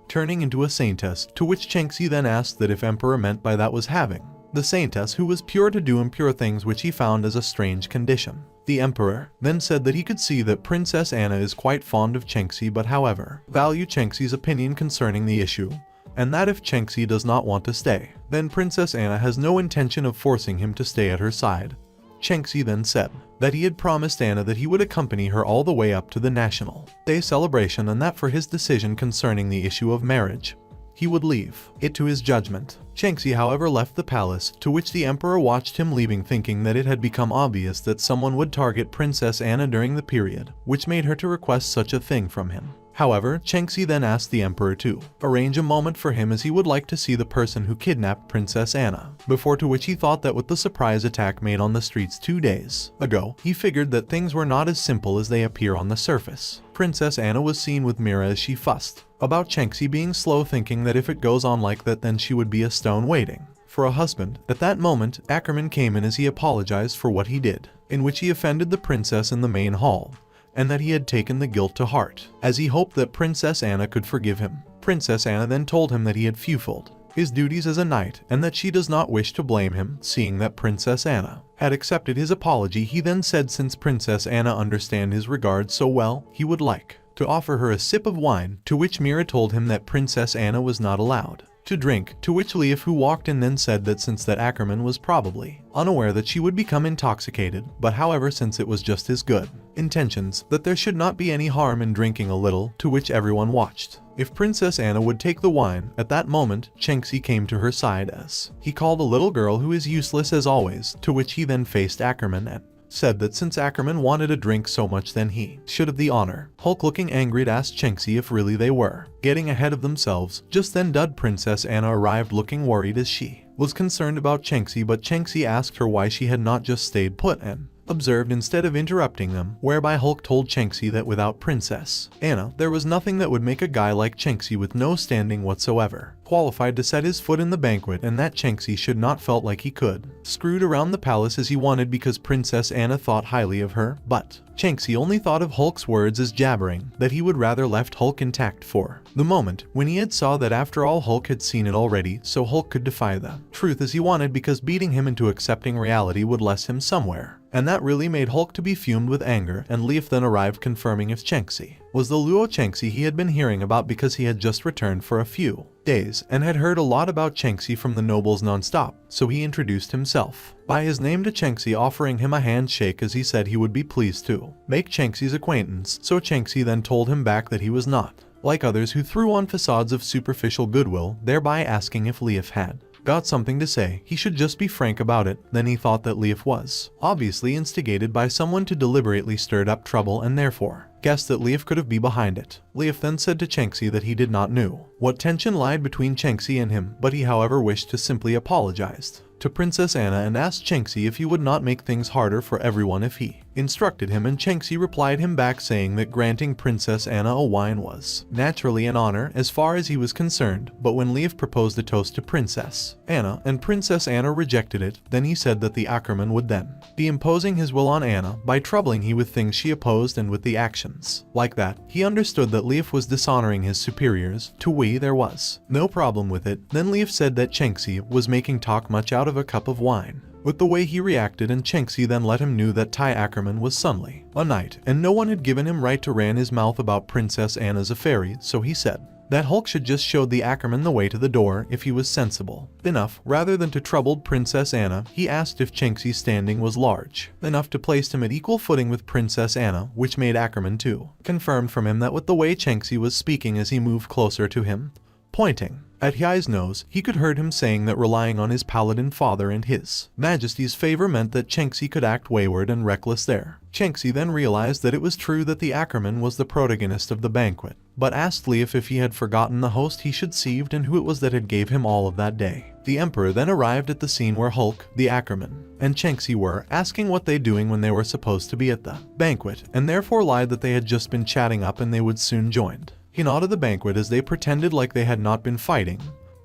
turning into a saintess, to which Chengxi then asked that if emperor meant by that was having the saintess who was pure to do impure things, which he found as a strange condition. The emperor then said that he could see that Princess Anna is quite fond of Chengxi, but however value Chengxi's opinion concerning the issue, and that if Chengxi does not want to stay, then Princess Anna has no intention of forcing him to stay at her side. Chengxi then said that he had promised Anna that he would accompany her all the way up to the National Day celebration, and that for his decision concerning the issue of marriage, he would leave it to his judgment. Chengxi however left the palace, to which the emperor watched him leaving, thinking that it had become obvious that someone would target Princess Anna during the period, which made her to request such a thing from him. However, Chengxi then asked the emperor to arrange a moment for him, as he would like to see the person who kidnapped Princess Anna before, to which he thought that with the surprise attack made on the streets 2 days ago, he figured that things were not as simple as they appear on the surface. Princess Anna was seen with Mira as she fussed about Chengxi being slow, thinking that if it goes on like that then she would be a stone waiting for a husband. At that moment, Ackerman came in as he apologized for what he did, in which he offended the princess in the main hall, and that he had taken the guilt to heart, as he hoped that Princess Anna could forgive him. Princess Anna then told him that he had fulfilled his duties as a knight, and that she does not wish to blame him, seeing that Princess Anna had accepted his apology. He then said since Princess Anna understand his regard so well, he would like to offer her a sip of wine, to which Mira told him that Princess Anna was not allowed to drink, to which Leif, who walked in, then said that since that Ackerman was probably unaware that she would become intoxicated, but however since it was just his good intentions, that there should not be any harm in drinking a little, to which everyone watched if Princess Anna would take the wine. At that moment, Chengxi came to her side as he called a little girl who is useless as always, to which he then faced Ackerman and said that since Ackerman wanted a drink so much then he should have the honor. Hulk, looking angry, asked Chengxi if really they were getting ahead of themselves. Just then Princess Anna arrived, looking worried as she was concerned about Chengxi, but Chengxi asked her why she had not just stayed put and observed instead of interrupting them, whereby Hulk told Chengxi that without Princess Anna, there was nothing that would make a guy like Chengxi with no standing whatsoever qualified to set his foot in the banquet, and that Chengxi should not felt like he could screwed around the palace as he wanted because Princess Anna thought highly of her. But Chengxi only thought of Hulk's words as jabbering, that he would rather left Hulk intact for the moment, when he had saw that after all Hulk had seen it already, so Hulk could defy the truth as he wanted, because beating him into accepting reality would less him somewhere. And that really made Hulk to be fumed with anger, and Leif then arrived confirming if Chengxi was the Luo Chengxi he had been hearing about, because he had just returned for a few days and had heard a lot about Chengxi from the nobles non-stop, so he introduced himself by his name to Chengxi, offering him a handshake as he said he would be pleased to make Chengxi's acquaintance. So Chengxi then told him back that he was not like others who threw on facades of superficial goodwill, thereby asking if Leif had got something to say, he should just be frank about it. Then he thought that Leif was obviously instigated by someone to deliberately stir up trouble, and therefore guessed that Leif could have been behind it. Leif then said to Chengxi that he did not know what tension lied between Chengxi and him, but he however wished to simply apologize to Princess Anna and asked Chengxi if he would not make things harder for everyone if he instructed him, and Chengxi replied him back saying that granting Princess Anna a wine was naturally an honor as far as he was concerned. But when Leif proposed a toast to Princess Anna and Princess Anna rejected it, then he said that the Ackerman would then be imposing his will on Anna by troubling he with things she opposed and with the actions like that. He understood that Leif was dishonoring his superiors. To we there was no problem with it. Then Leif said that Chengxi was making talk much out of a cup of wine with the way he reacted, and Chengxi then let him know that Tai Ackerman was suddenly a knight and no one had given him right to ran his mouth about Princess Anna's affair, so he said that Hulk should just show the Ackerman the way to the door if he was sensible enough. Rather than to trouble Princess Anna, he asked if Chengxi's standing was large enough to place him at equal footing with Princess Anna, which made Ackerman too confirmed from him that with the way Chengxi was speaking as he moved closer to him, Pointing at Hiai's nose, he could heard him saying that relying on his paladin father and his majesty's favor meant that Chengxi could act wayward and reckless there. Chengxi then realized that it was true that the Ackerman was the protagonist of the banquet, but asked Leaf if he had forgotten the host he should received and who it was that had gave him all of that day. The Emperor then arrived at the scene where Hulk, the Ackerman, and Chengxi were, asking what they doing when they were supposed to be at the banquet, and therefore lied that they had just been chatting up and they would soon join. He nodded the banquet as they pretended like they had not been fighting.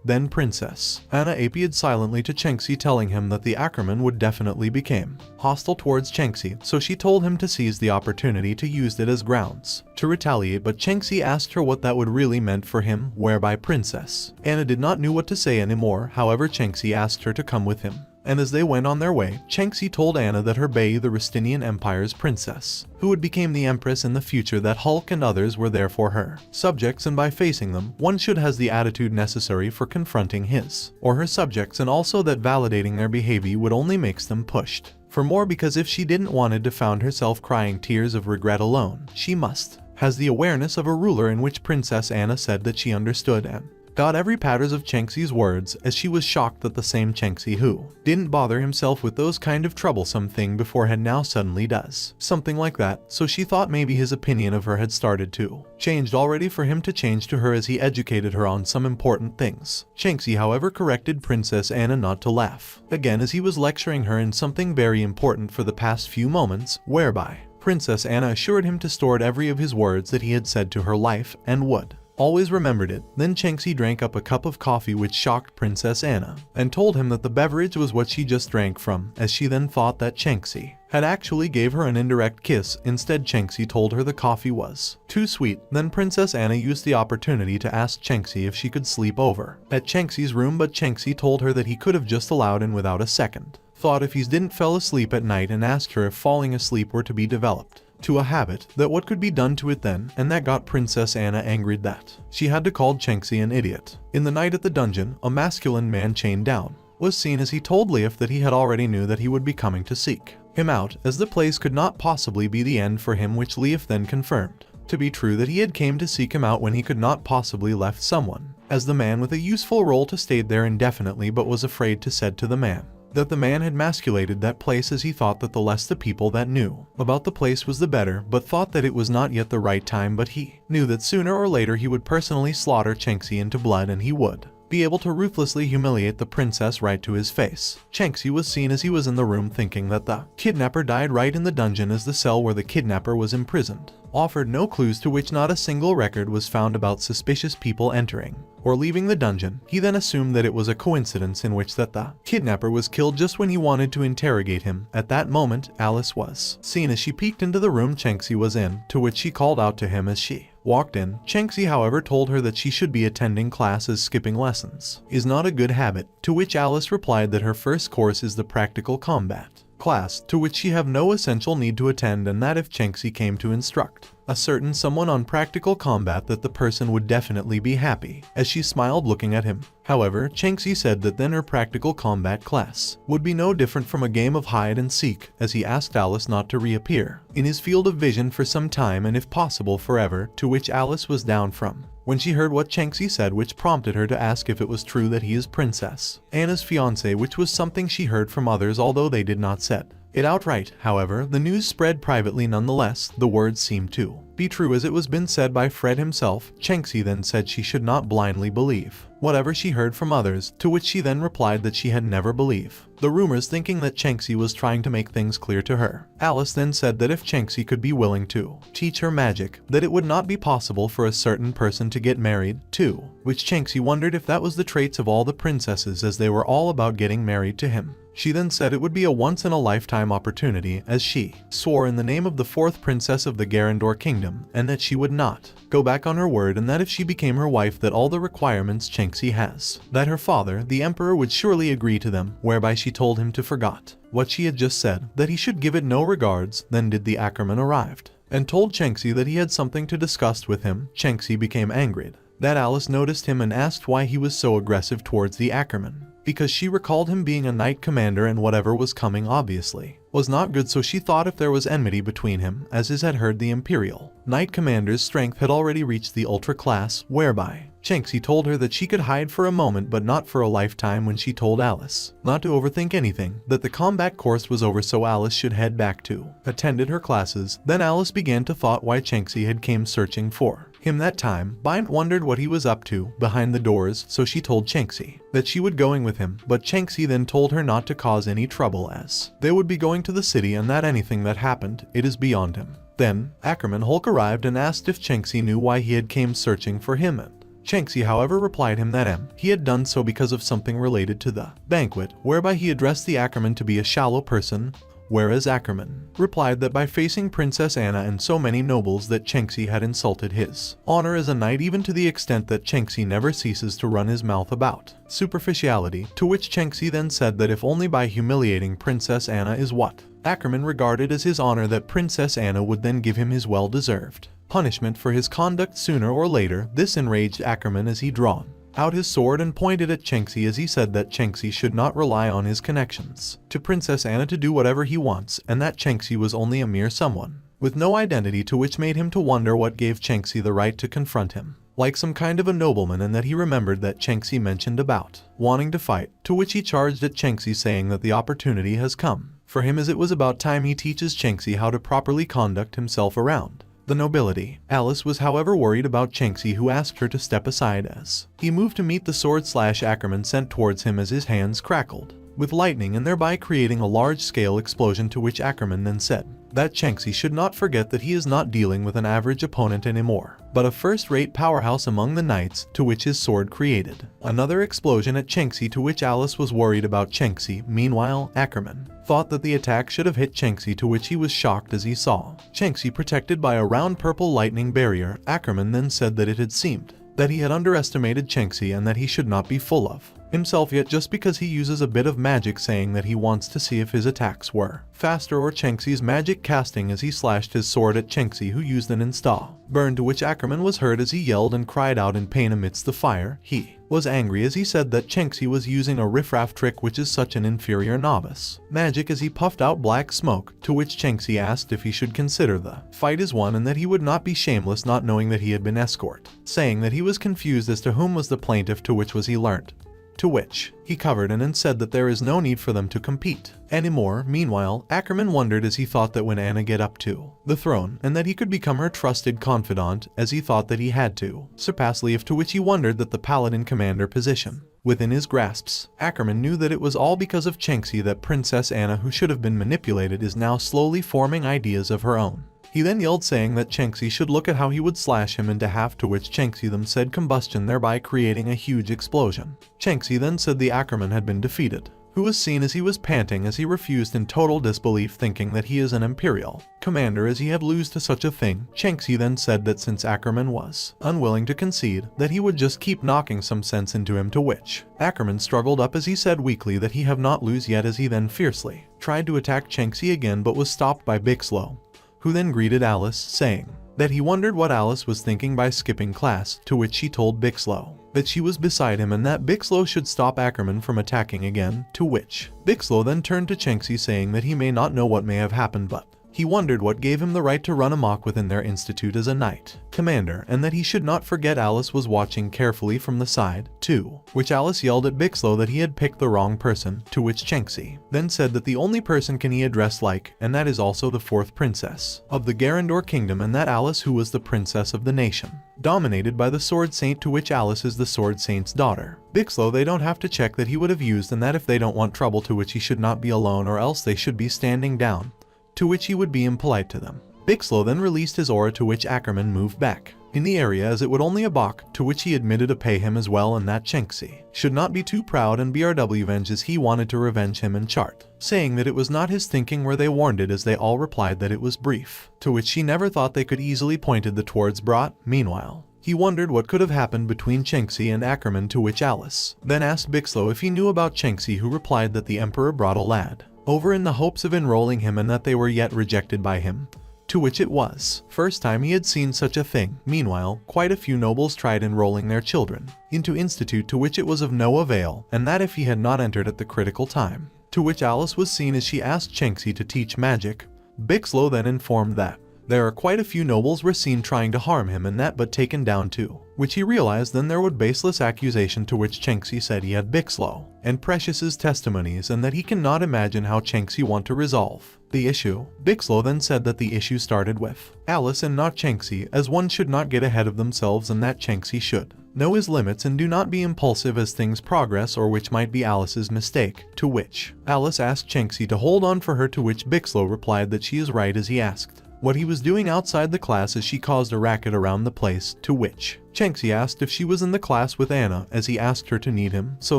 Then Princess Anna appeared silently to Chengxi, telling him that the Ackerman would definitely become hostile towards Chengxi, so she told him to seize the opportunity to use it as grounds to retaliate, but Chengxi asked her what that would really meant for him, whereby Princess Anna did not know what to say anymore. However, Chengxi asked her to come with him. And as they went on their way, Chengxi told Anna that her Bei, the Rustinian Empire's princess, who would become the empress in the future, that Hulk and others were there for her subjects, and by facing them, one should has the attitude necessary for confronting his or her subjects, and also that validating their behavior would only makes them pushed for more, because if she didn't wanted to found herself crying tears of regret alone, she must has the awareness of a ruler, in which Princess Anna said that she understood and got every patters of Chengxi's words, as she was shocked that the same Chengxi who didn't bother himself with those kind of troublesome thing before had now suddenly does something like that, so she thought maybe his opinion of her had started to changed already for him to change to her as he educated her on some important things. Chengxi however corrected Princess Anna not to laugh again, as he was lecturing her in something very important for the past few moments, whereby Princess Anna assured him to store every of his words that he had said to her life and would always remembered it. Then Chengxi drank up a cup of coffee, which shocked Princess Anna, and told him that the beverage was what she just drank from, as she then thought that Chengxi had actually gave her an indirect kiss. Instead, Chengxi told her the coffee was too sweet. Then Princess Anna used the opportunity to ask Chengxi if she could sleep over at Chengxi's room, but Chengxi told her that he could have just allowed in without a second thought if he didn't fell asleep at night, and asked her if falling asleep were to be developed to a habit, that what could be done to it then, and that got Princess Anna angry that she had to call Chengxi an idiot. In the night at the dungeon, a masculine man chained down was seen as he told Leaf that he had already knew that he would be coming to seek him out, as the place could not possibly be the end for him, which Leaf then confirmed to be true, that he had came to seek him out when he could not possibly left someone, as the man with a useful role to stayed there indefinitely, but was afraid to said to the man that the man had masculated that place, as he thought that the less the people that knew about the place was the better, but thought that it was not yet the right time, but he knew that sooner or later he would personally slaughter Chengxi into blood, and he would be able to ruthlessly humiliate the princess right to his face. Chengxi was seen as he was in the room, thinking that the kidnapper died right in the dungeon, as the cell where the kidnapper was imprisoned offered no clues, to which not a single record was found about suspicious people entering or leaving the dungeon. He then assumed that it was a coincidence in which that the kidnapper was killed just when he wanted to interrogate him. At that moment, Alice was seen as she peeked into the room Chengxi was in, to which she called out to him as she walked in. Chengxi however told her that she should be attending class, as skipping lessons is not a good habit, to which Alice replied that her first course is the practical combat class, to which she have no essential need to attend, and that if Chengxi came to instruct a certain someone on practical combat, that the person would definitely be happy, as she smiled looking at him. However, Chengxi said that then her practical combat class would be no different from a game of hide and seek, as he asked Alice not to reappear in his field of vision for some time, and if possible forever, to which Alice was down from when she heard what Chengxi said, which prompted her to ask if it was true that he is Princess Anna's fiancé, which was something she heard from others, although they did not said it outright. However, the news spread privately nonetheless. The words seemed to be true, as it was been said by Fred himself. Chengxi then said she should not blindly believe whatever she heard from others, to which she then replied that she had never believed the rumors, thinking that Chengxi was trying to make things clear to her. Alice then said that if Chengxi could be willing to teach her magic, that it would not be possible for a certain person to get married to, which Chengxi wondered if that was the traits of all the princesses, as they were all about getting married to him. She then said it would be a once-in-a-lifetime opportunity, as she swore in the name of the fourth princess of the Garandor kingdom, and that she would not go back on her word, and that if she became her wife, that all the requirements Chengxi has, that her father, the emperor, would surely agree to them, whereby she told him to forget what she had just said, that he should give it no regards. Then did the Ackerman arrived, and told Chengxi that he had something to discuss with him. Chengxi became angered that Alice noticed him, and asked why he was so aggressive towards the Ackerman, because she recalled him being a knight commander, and whatever was coming obviously was not good, so she thought if there was enmity between him, as his had heard the imperial knight commander's strength had already reached the ultra class, whereby Chenxi told her that she could hide for a moment but not for a lifetime when she told Alice not to overthink anything, that the combat course was over so Alice should head back to attended her classes. Then Alice began to thought why Chenxi had came searching for him that time. Bint wondered what he was up to behind the doors, so she told Chenxi that she would going with him, but Chenxi then told her not to cause any trouble as they would be going to the city and that anything that happened, it is beyond him. Then, Ackerman Hulk arrived and asked if Chenxi knew why he had came searching for him, and Chenxi however replied him that he had done so because of something related to the banquet, whereby he addressed the Ackerman to be a shallow person, whereas Ackerman replied that by facing Princess Anna and so many nobles that Chenxi had insulted his honor as a knight, even to the extent that Chenxi never ceases to run his mouth about superficiality, to which Chenxi then said that if only by humiliating Princess Anna is what Ackerman regarded as his honor, that Princess Anna would then give him his well-deserved punishment for his conduct sooner or later. This enraged Ackerman as he drawn out his sword and pointed at Chenxi as he said that Chenxi should not rely on his connections to Princess Anna to do whatever he wants, and that Chenxi was only a mere someone with no identity, to which made him to wonder what gave Chenxi the right to confront him like some kind of a nobleman, and that he remembered that Chenxi mentioned about wanting to fight, to which he charged at Chenxi saying that the opportunity has come for him, as it was about time he teaches Chenxi how to properly conduct himself around the nobility. Alice was however worried about Chenxi, who asked her to step aside as he moved to meet the sword Ackerman sent towards him, as his hands crackled with lightning and thereby creating a large-scale explosion, to which Ackerman then said that Chenxi should not forget that he is not dealing with an average opponent anymore, but a first-rate powerhouse among the knights, to which his sword created another explosion at Chenxi, to which Alice was worried about Chenxi. Meanwhile, Ackerman thought that the attack should have hit Chenxi, to which he was shocked as he saw Chenxi protected by a round purple lightning barrier. Ackerman then said that it had seemed that he had underestimated Chenxi and that he should not be full of himself yet just because he uses a bit of magic, saying that he wants to see if his attacks were faster or Chenxi's magic casting, as he slashed his sword at Chenxi, who used an insta burn, to which Ackerman was heard as he yelled and cried out in pain amidst the fire. He was angry as he said that Chenxi was using a riffraff trick, which is such an inferior novice magic, as he puffed out black smoke, to which Chenxi asked if he should consider the fight as won and that he would not be shameless not knowing that he had been escort, saying that he was confused as to whom was the plaintiff, to which was he learnt, to which he covered and said that there is no need for them to compete anymore. Meanwhile, Ackerman wondered as he thought that when Anna get up to the throne and that he could become her trusted confidant, as he thought that he had to surpass Leif, to which he wondered that the paladin commander position within his grasps. Ackerman knew that it was all because of Chenxi that Princess Anna, who should have been manipulated, is now slowly forming ideas of her own. He then yelled saying that Chenxi should look at how he would slash him into half, to which Chenxi then said combustion, thereby creating a huge explosion. Chenxi then said the Ackerman had been defeated, who was seen as he was panting as he refused in total disbelief, thinking that he is an imperial commander as he had lose to such a thing. Chenxi then said that since Ackerman was unwilling to concede, that he would just keep knocking some sense into him, to which Ackerman struggled up as he said weakly that he have not lose yet, as he then fiercely tried to attack Chenxi again but was stopped by Bixlow, who then greeted Alice, saying that he wondered what Alice was thinking by skipping class, to which she told Bixlow that she was beside him and that Bixlow should stop Ackerman from attacking again, to which Bixlow then turned to Chenxi saying that he may not know what may have happened, but he wondered what gave him the right to run amok within their institute as a knight commander, and that he should not forget Alice was watching carefully from the side, too, which Alice yelled at Bixlow that he had picked the wrong person, to which Chenxi then said that the only person can he address like, and that is also the fourth princess of the Garandor kingdom, and that Alice, who was the princess of the nation dominated by the Sword Saint, to which Alice is the Sword Saint's daughter. Bixlow they don't have to check that he would have used, and that if they don't want trouble, to which he should not be alone or else they should be standing down, to which he would be impolite to them. Bixlow then released his aura, to which Ackerman moved back in the area as it would only a bok, to which he admitted to pay him as well, and that Chenxi should not be too proud and BRW venge as he wanted to revenge him and Chart, saying that it was not his thinking where they warned it, as they all replied that it was brief, to which she never thought they could easily pointed the towards brought. Meanwhile, he wondered what could have happened between Chenxi and Ackerman, to which Alice then asked Bixlow if he knew about Chenxi, who replied that the emperor brought a lad over in the hopes of enrolling him and that they were yet rejected by him, to which it was first time he had seen such a thing. Meanwhile, quite a few nobles tried enrolling their children into institute, to which it was of no avail, and that if he had not entered at the critical time, to which Alice was seen as she asked Chenxi to teach magic. Bixlow then informed that There are quite a few nobles were seen trying to harm him and that but taken down too, which he realized then there would baseless accusation to which Chenxi said he had Bixlo and Precious's testimonies and that he cannot imagine how Chenxi want to resolve the issue. Bixlo then said that the issue started with Alice and not Chenxi, as one should not get ahead of themselves and that Chenxi should know his limits and do not be impulsive as things progress, or which might be Alice's mistake, to which Alice asked Chenxi to hold on for her, to which Bixlo replied that she is right as he asked what he was doing outside the class as she caused a racket around the place, to which Chenxi asked if she was in the class with Anna as he asked her to need him so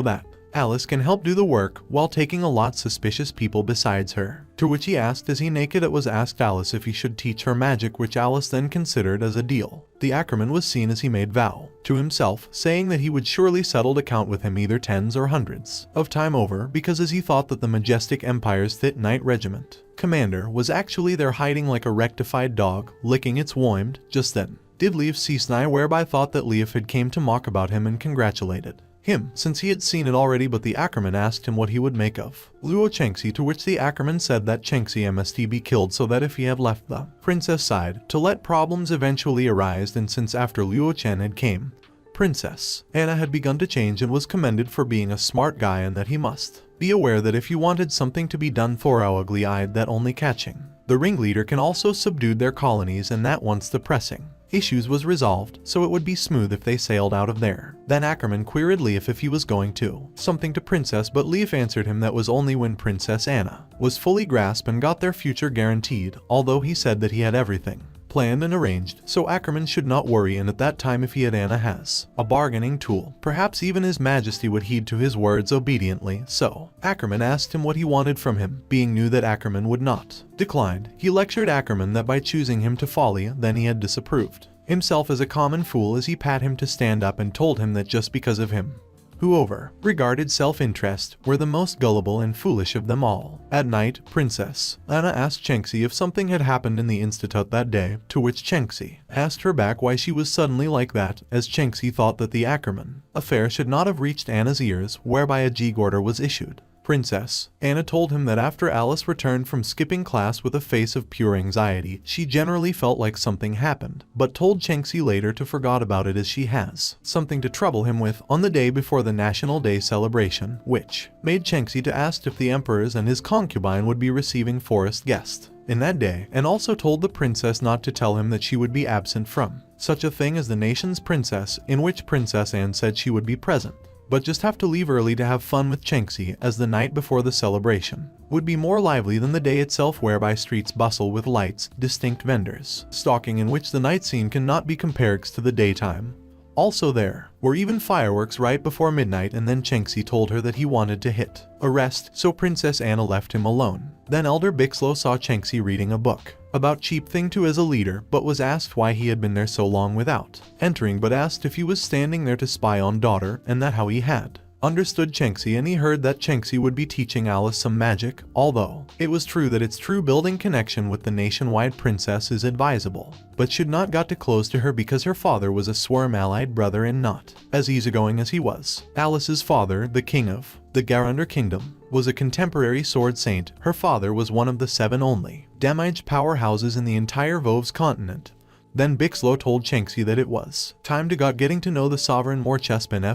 that Alice can help do the work while taking a lot suspicious people besides her, to which he asked as he naked it was asked Alice if he should teach her magic, which Alice then considered as a deal. The Ackerman was seen as he made vow to himself, saying that he would surely settle account with him either tens or hundreds of time over, because as he thought that the majestic empire's Thit Knight Regiment commander was actually there hiding like a rectified dog, licking its wound. Just then did Leif see Snai, whereby thought that Leif had came to mock about him and congratulated him, since he had seen it already, but the Ackerman asked him what he would make of Luo Chenxi, to which the Ackerman said that Chenxi must be killed so that if he had left the princess side to let problems eventually arise, and since after Luo Chen had came, Princess Anna had begun to change and was commended for being a smart guy, and that he must be aware that if you wanted something to be done thorough ugly-eyed, that only catching the ringleader can also subdue their colonies, and that once the pressing issues was resolved, so it would be smooth if they sailed out of there. Then Ackerman queried Leif if he was going to something to Princess, but Leif answered him that was only when Princess Anna was fully grasped and got their future guaranteed, although he said that he had everything planned and arranged, so Ackerman should not worry, and at that time if he had Anna as a bargaining tool, perhaps even his majesty would heed to his words obediently. So Ackerman asked him what he wanted from him, being knew that Ackerman would not decline. He lectured Ackerman that by choosing him to folly, then he had disapproved himself as a common fool, as he pat him to stand up and told him that just because of him, whoever regarded self-interest were the most gullible and foolish of them all. At night, Princess Anna asked Chenxi if something had happened in the institute that day, to which Chenxi asked her back why she was suddenly like that, as Chenxi thought that the Ackerman affair should not have reached Anna's ears, whereby a jig order was issued. Princess Anna told him that after Alice returned from skipping class with a face of pure anxiety, she generally felt like something happened, but told Chenxi later to forget about it as she has something to trouble him with on the day before the National Day celebration, which made Chenxi to ask if the emperors and his concubine would be receiving forest guests in that day, and also told the princess not to tell him that she would be absent from such a thing as the nation's princess, in which Princess Anne said she would be present, but just have to leave early to have fun with Chenxi, as the night before the celebration would be more lively than the day itself, whereby streets bustle with lights, distinct vendors stalking, in which the night scene cannot be compared to the daytime. Also there were even fireworks right before midnight, and then Chenxi told her that he wanted to hit a rest, so Princess Anna left him alone. Then Elder Bixlo saw Chenxi reading a book about cheap thing to as a leader, but was asked why he had been there so long without entering, but asked if he was standing there to spy on daughter, and that how he had understood Chenxi, and he heard that Chenxi would be teaching Alice some magic, although it was true that its true building connection with the nationwide princess is advisable, but should not got too close to her, because her father was a swarm allied brother and not as easygoing as he was. Alice's father, the king of the Garander Kingdom, was a contemporary sword saint. Her father was one of the 7 only damage powerhouses in the entire Voves continent. Then Bixlo told Chenxi that it was time to got getting to know the sovereign more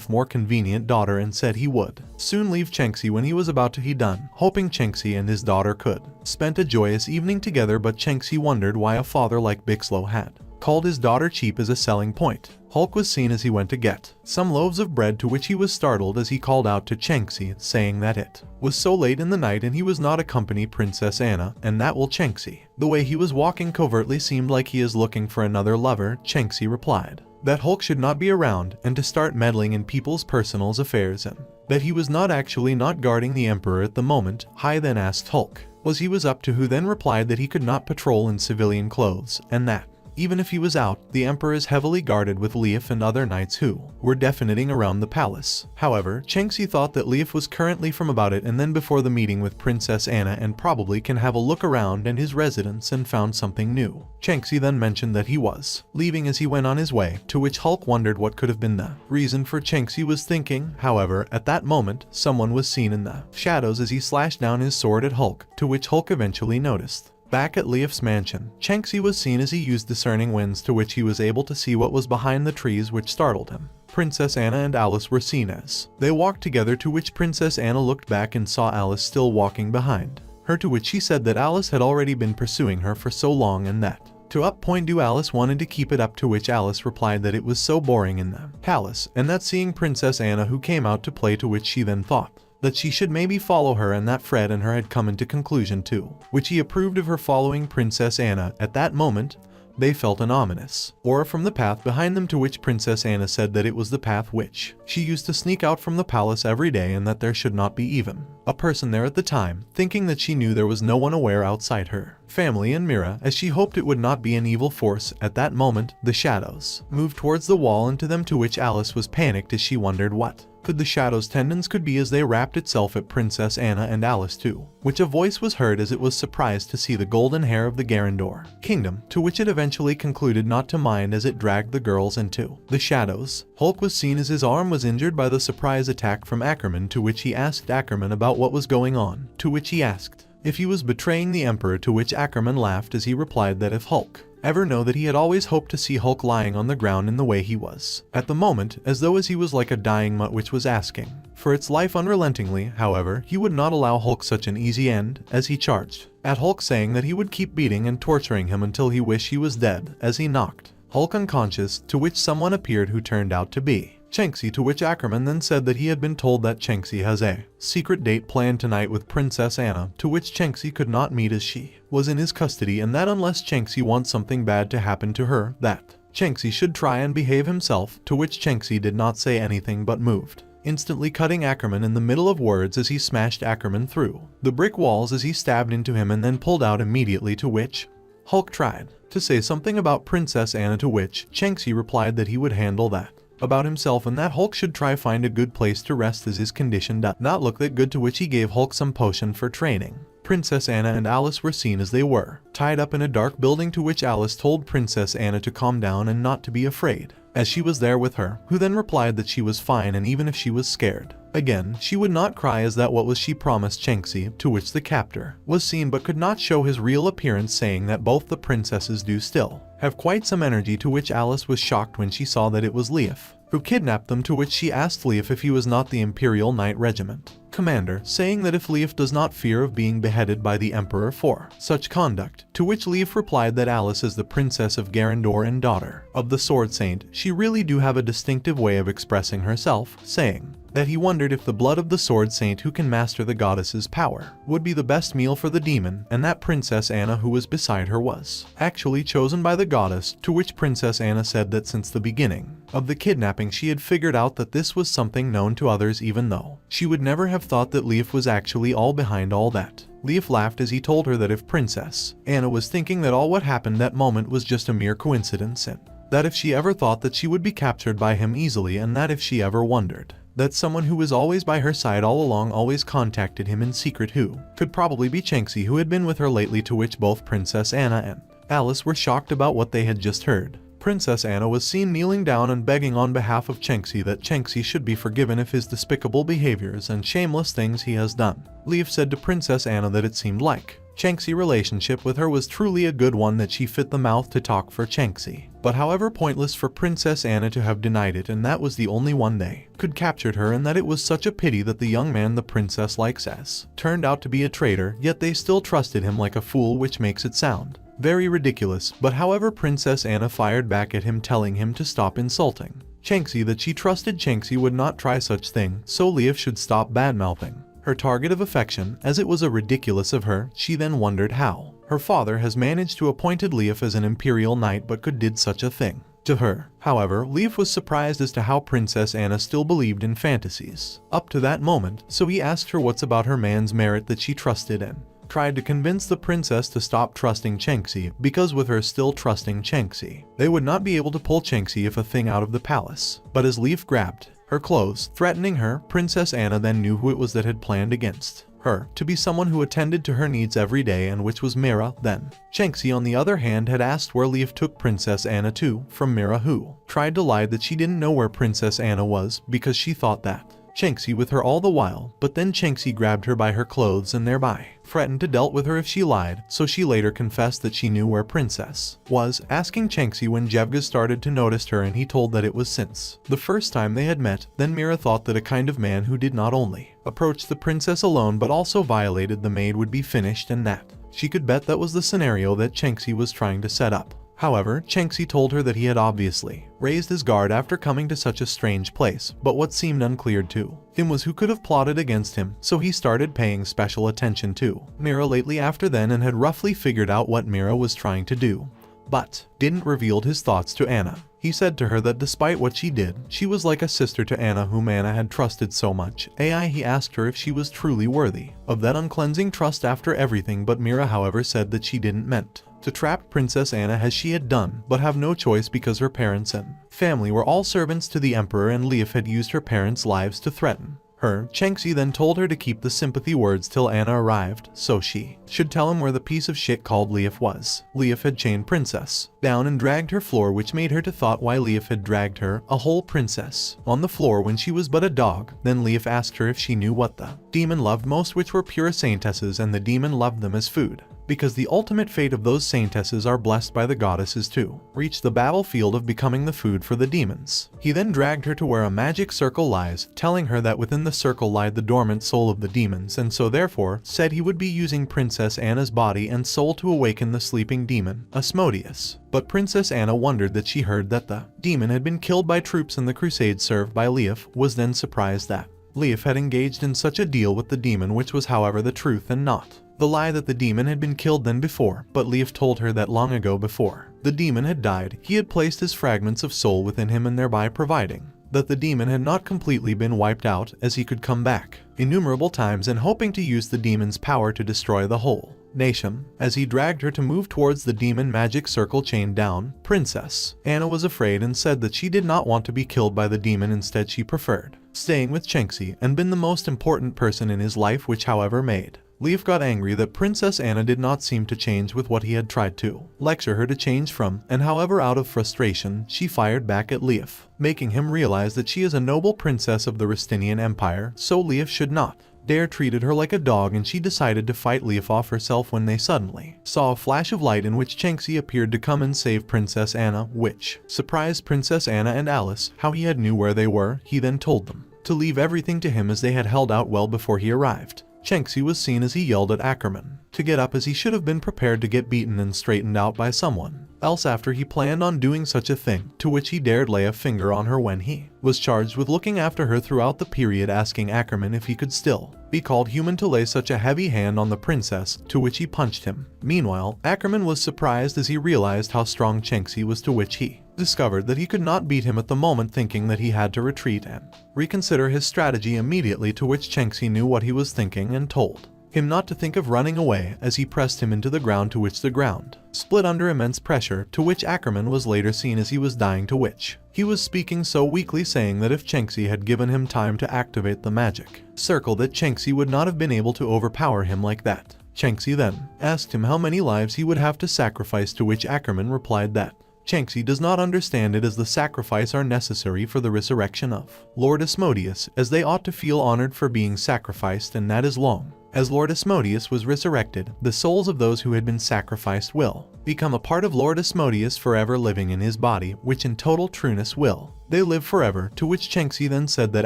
more convenient daughter, and said he would soon leave Chenxi when he was about to he done, hoping Chenxi and his daughter could spend a joyous evening together. But Chenxi wondered why a father like Bixlo had called his daughter cheap as a selling point. Hulk was seen as he went to get some loaves of bread, to which he was startled as he called out to Chenxi, saying that it was so late in the night and he was not accompany Princess Anna, and that will Chenxi. The way he was walking covertly seemed like he is looking for another lover. Chenxi replied that Hulk should not be around and to start meddling in people's personal affairs, and that he was not actually not guarding the emperor at the moment. Hai then asked Hulk was he was up to, who then replied that he could not patrol in civilian clothes, and that even if he was out, the emperor is heavily guarded with Leif and other knights who were definiting around the palace. However, Chenxi thought that Leif was currently from about it, and then before the meeting with Princess Anna, and probably can have a look around and his residence and found something new. Chenxi then mentioned that he was leaving as he went on his way, to which Hulk wondered what could have been the reason for Chenxi was thinking. However, at that moment, someone was seen in the shadows as he slashed down his sword at Hulk, to which Hulk eventually noticed Back at Leif's mansion, Chengxi was seen as he used discerning winds, to which he was able to see what was behind the trees, which startled him. Princess Anna and Alice were seen as they walked together, to which Princess Anna looked back and saw Alice still walking behind her, to which she said that Alice had already been pursuing her for so long and that to up point do Alice wanted to keep it up, to which Alice replied that it was so boring in the palace, and that seeing Princess Anna who came out to play, to which she then thought that she should maybe follow her, and that Fred and her had come into conclusion too, which he approved of her following Princess Anna. At that moment, they felt an ominous aura from the path behind them, to which Princess Anna said that it was the path which she used to sneak out from the palace every day, and that there should not be even a person there at the time, thinking that she knew there was no one aware outside her family and Mira, as she hoped it would not be an evil force. At that moment, the shadows moved towards the wall and to them, to which Alice was panicked as she wondered what could the shadow's tendons could be, as they wrapped itself at Princess Anna and Alice too, which a voice was heard as it was surprised to see the golden hair of the Garandor kingdom, to which it eventually concluded not to mind as it dragged the girls into the shadows. Hulk was seen as his arm was injured by the surprise attack from Ackerman, to which he asked Ackerman about what was going on, to which he asked if he was betraying the Emperor, to which Ackerman laughed as he replied that if Hulk ever know that he had always hoped to see Hulk lying on the ground in the way he was at the moment, as though as he was like a dying mutt which was asking for its life unrelentingly. However, he would not allow Hulk such an easy end, as he charged at Hulk, saying that he would keep beating and torturing him until he wished he was dead, as he knocked Hulk unconscious, to which someone appeared who turned out to be Chengxi, to which Ackerman then said that he had been told that Chengxi has a secret date planned tonight with Princess Anna, to which Chengxi could not meet as she was in his custody, and that unless Chengxi wants something bad to happen to her, that Chengxi should try and behave himself, to which Chengxi did not say anything but moved, instantly cutting Ackerman in the middle of words as he smashed Ackerman through the brick walls as he stabbed into him and then pulled out immediately, to which Hulk tried to say something about Princess Anna, to which Chengxi replied that he would handle that about himself, and that Hulk should try find a good place to rest as his condition did not look that good, to which he gave Hulk some potion for training. Princess Anna and Alice were seen as they were tied up in a dark building, to which Alice told Princess Anna to calm down and not to be afraid, as she was there with her, who then replied that she was fine, and even if she was scared again, she would not cry, as that what was she promised Chengxi, to which the captor was seen but could not show his real appearance, saying that both the princesses do still have quite some energy, to which Alice was shocked when she saw that it was Leif who kidnapped them, to which she asked Leif if he was not the Imperial Knight Regiment commander, saying that if Leif does not fear of being beheaded by the Emperor for such conduct, to which Leif replied that Alice is the Princess of Garandor and daughter of the Sword Saint. She really do have a distinctive way of expressing herself, saying that he wondered if the blood of the Sword Saint who can master the goddess's power would be the best meal for the demon, and that Princess Anna who was beside her was actually chosen by the goddess, to which Princess Anna said that since the beginning of the kidnapping she had figured out that this was something known to others, even though she would never have thought that Leif was actually all behind all that. Leif laughed as he told her that if Princess Anna was thinking that all what happened that moment was just a mere coincidence, and that if she ever thought that she would be captured by him easily, and that if she ever wondered that someone who was always by her side all along always contacted him in secret, who could probably be Chengxi, who had been with her lately, to which both Princess Anna and Alice were shocked about what they had just heard. Princess Anna was seen kneeling down and begging on behalf of Chengxi that Chengxi should be forgiven of his despicable behaviors and shameless things he has done. Leif said to Princess Anna that it seemed like Chengxi's relationship with her was truly a good one, that she fit the mouth to talk for Chengxi, but however pointless for Princess Anna to have denied it, and that was the only one they could captured her, and that it was such a pity that the young man the princess likes as turned out to be a traitor, yet they still trusted him like a fool, which makes it sound very ridiculous. But however, Princess Anna fired back at him, telling him to stop insulting Chengxi, that she trusted Chengxi would not try such thing, so Leif should stop badmouthing her target of affection, as it was a ridiculous of her. She then wondered how her father has managed to appointed Leif as an imperial knight but could did such a thing to her. However, Leif was surprised as to how Princess Anna still believed in fantasies up to that moment, so he asked her what's about her man's merit that she trusted in. Tried to convince the princess to stop trusting Chengxi, because with her still trusting Chengxi, they would not be able to pull Chengxi if a thing out of the palace. But as Leif grabbed her clothes, threatening her, Princess Anna then knew who it was that had planned against her to be someone who attended to her needs every day, and which was Mira. Then Chengxi on the other hand had asked where Leif took Princess Anna to from Mira, who tried to lie that she didn't know where Princess Anna was because she thought that Chenxi with her all the while, but then Chenxi grabbed her by her clothes and thereby threatened to dealt with her if she lied, so she later confessed that she knew where Princess was, asking Chenxi when Jevga started to notice her, and he told that it was since the first time they had met. Then Mira thought that a kind of man who did not only approach the princess alone but also violated the maid would be finished, and that she could bet that was the scenario that Chenxi was trying to set up. However, Chenxi told her that he had obviously raised his guard after coming to such a strange place, but what seemed unclear to him was who could have plotted against him, so he started paying special attention to Mira lately after then and had roughly figured out what Mira was trying to do, but didn't reveal his thoughts to Anna. He said to her that despite what she did, she was like a sister to Anna whom Anna had trusted so much. He asked her if she was truly worthy of that uncleansing trust after everything, but Mira however said that she didn't meant to trap Princess Anna as she had done, but have no choice because her parents and family were all servants to the emperor and Leif had used her parents' lives to threaten her. Chenxi then told her to keep the sympathy words till Anna arrived, so she should tell him where the piece of shit called Leif was. Leif had chained Princess down and dragged her floor, which made her to thought why Leif had dragged her, a whole princess, on the floor when she was but a dog. Then Leif asked her if she knew what the demon loved most, which were pure saintesses, and the demon loved them as food, because the ultimate fate of those saintesses are blessed by the goddesses to reach the battlefield of becoming the food for the demons. He then dragged her to where a magic circle lies, telling her that within the circle lied the dormant soul of the demons, and so therefore said he would be using Princess Anna's body and soul to awaken the sleeping demon, Asmodeus. But Princess Anna wondered that she heard that the demon had been killed by troops in the crusade served by Leif, was then surprised that Leif had engaged in such a deal with the demon, which was however the truth and not the lie that the demon had been killed then before. But Leif told her that long ago, before the demon had died, he had placed his fragments of soul within him and thereby providing that the demon had not completely been wiped out, as he could come back innumerable times, and hoping to use the demon's power to destroy the whole nation. As he dragged her to move towards the demon magic circle chained down, Princess Anna was afraid and said that she did not want to be killed by the demon. Instead she preferred staying with Chenxi and been the most important person in his life, which however made Leif got angry that Princess Anna did not seem to change with what he had tried to lecture her to change from, and however out of frustration she fired back at Leif, making him realize that she is a noble princess of the Rustinian Empire, so Leif should not dare treated her like a dog, and she decided to fight Leif off herself when they suddenly saw a flash of light in which Chenxi appeared to come and save Princess Anna, which surprised Princess Anna and Alice. How he had knew where they were, he then told them to leave everything to him as they had held out well before he arrived. Chenxi was seen as he yelled at Ackerman to get up, as he should have been prepared to get beaten and straightened out by someone else after he planned on doing such a thing, to which he dared lay a finger on her when he was charged with looking after her throughout the period, asking Ackerman if he could still be called human to lay such a heavy hand on the princess, to which he punched him. Meanwhile, Ackerman was surprised as he realized how strong Chenxi was, to which he discovered that he could not beat him at the moment, thinking that he had to retreat and reconsider his strategy immediately, to which Chenxi knew what he was thinking and told him not to think of running away, as he pressed him into the ground, to which the ground split under immense pressure, to which Ackerman was later seen as he was dying, to which he was speaking so weakly, saying that if Chenxi had given him time to activate the magic circle, that Chenxi would not have been able to overpower him like that. Chenxi then asked him how many lives he would have to sacrifice, to which Ackerman replied that Chenxi does not understand it, as the sacrifice are necessary for the resurrection of Lord Asmodeus, as they ought to feel honored for being sacrificed, and that as long as Lord Asmodeus was resurrected, the souls of those who had been sacrificed will become a part of Lord Asmodeus, forever living in his body, which in total trueness will they live forever, to which Chenxi then said that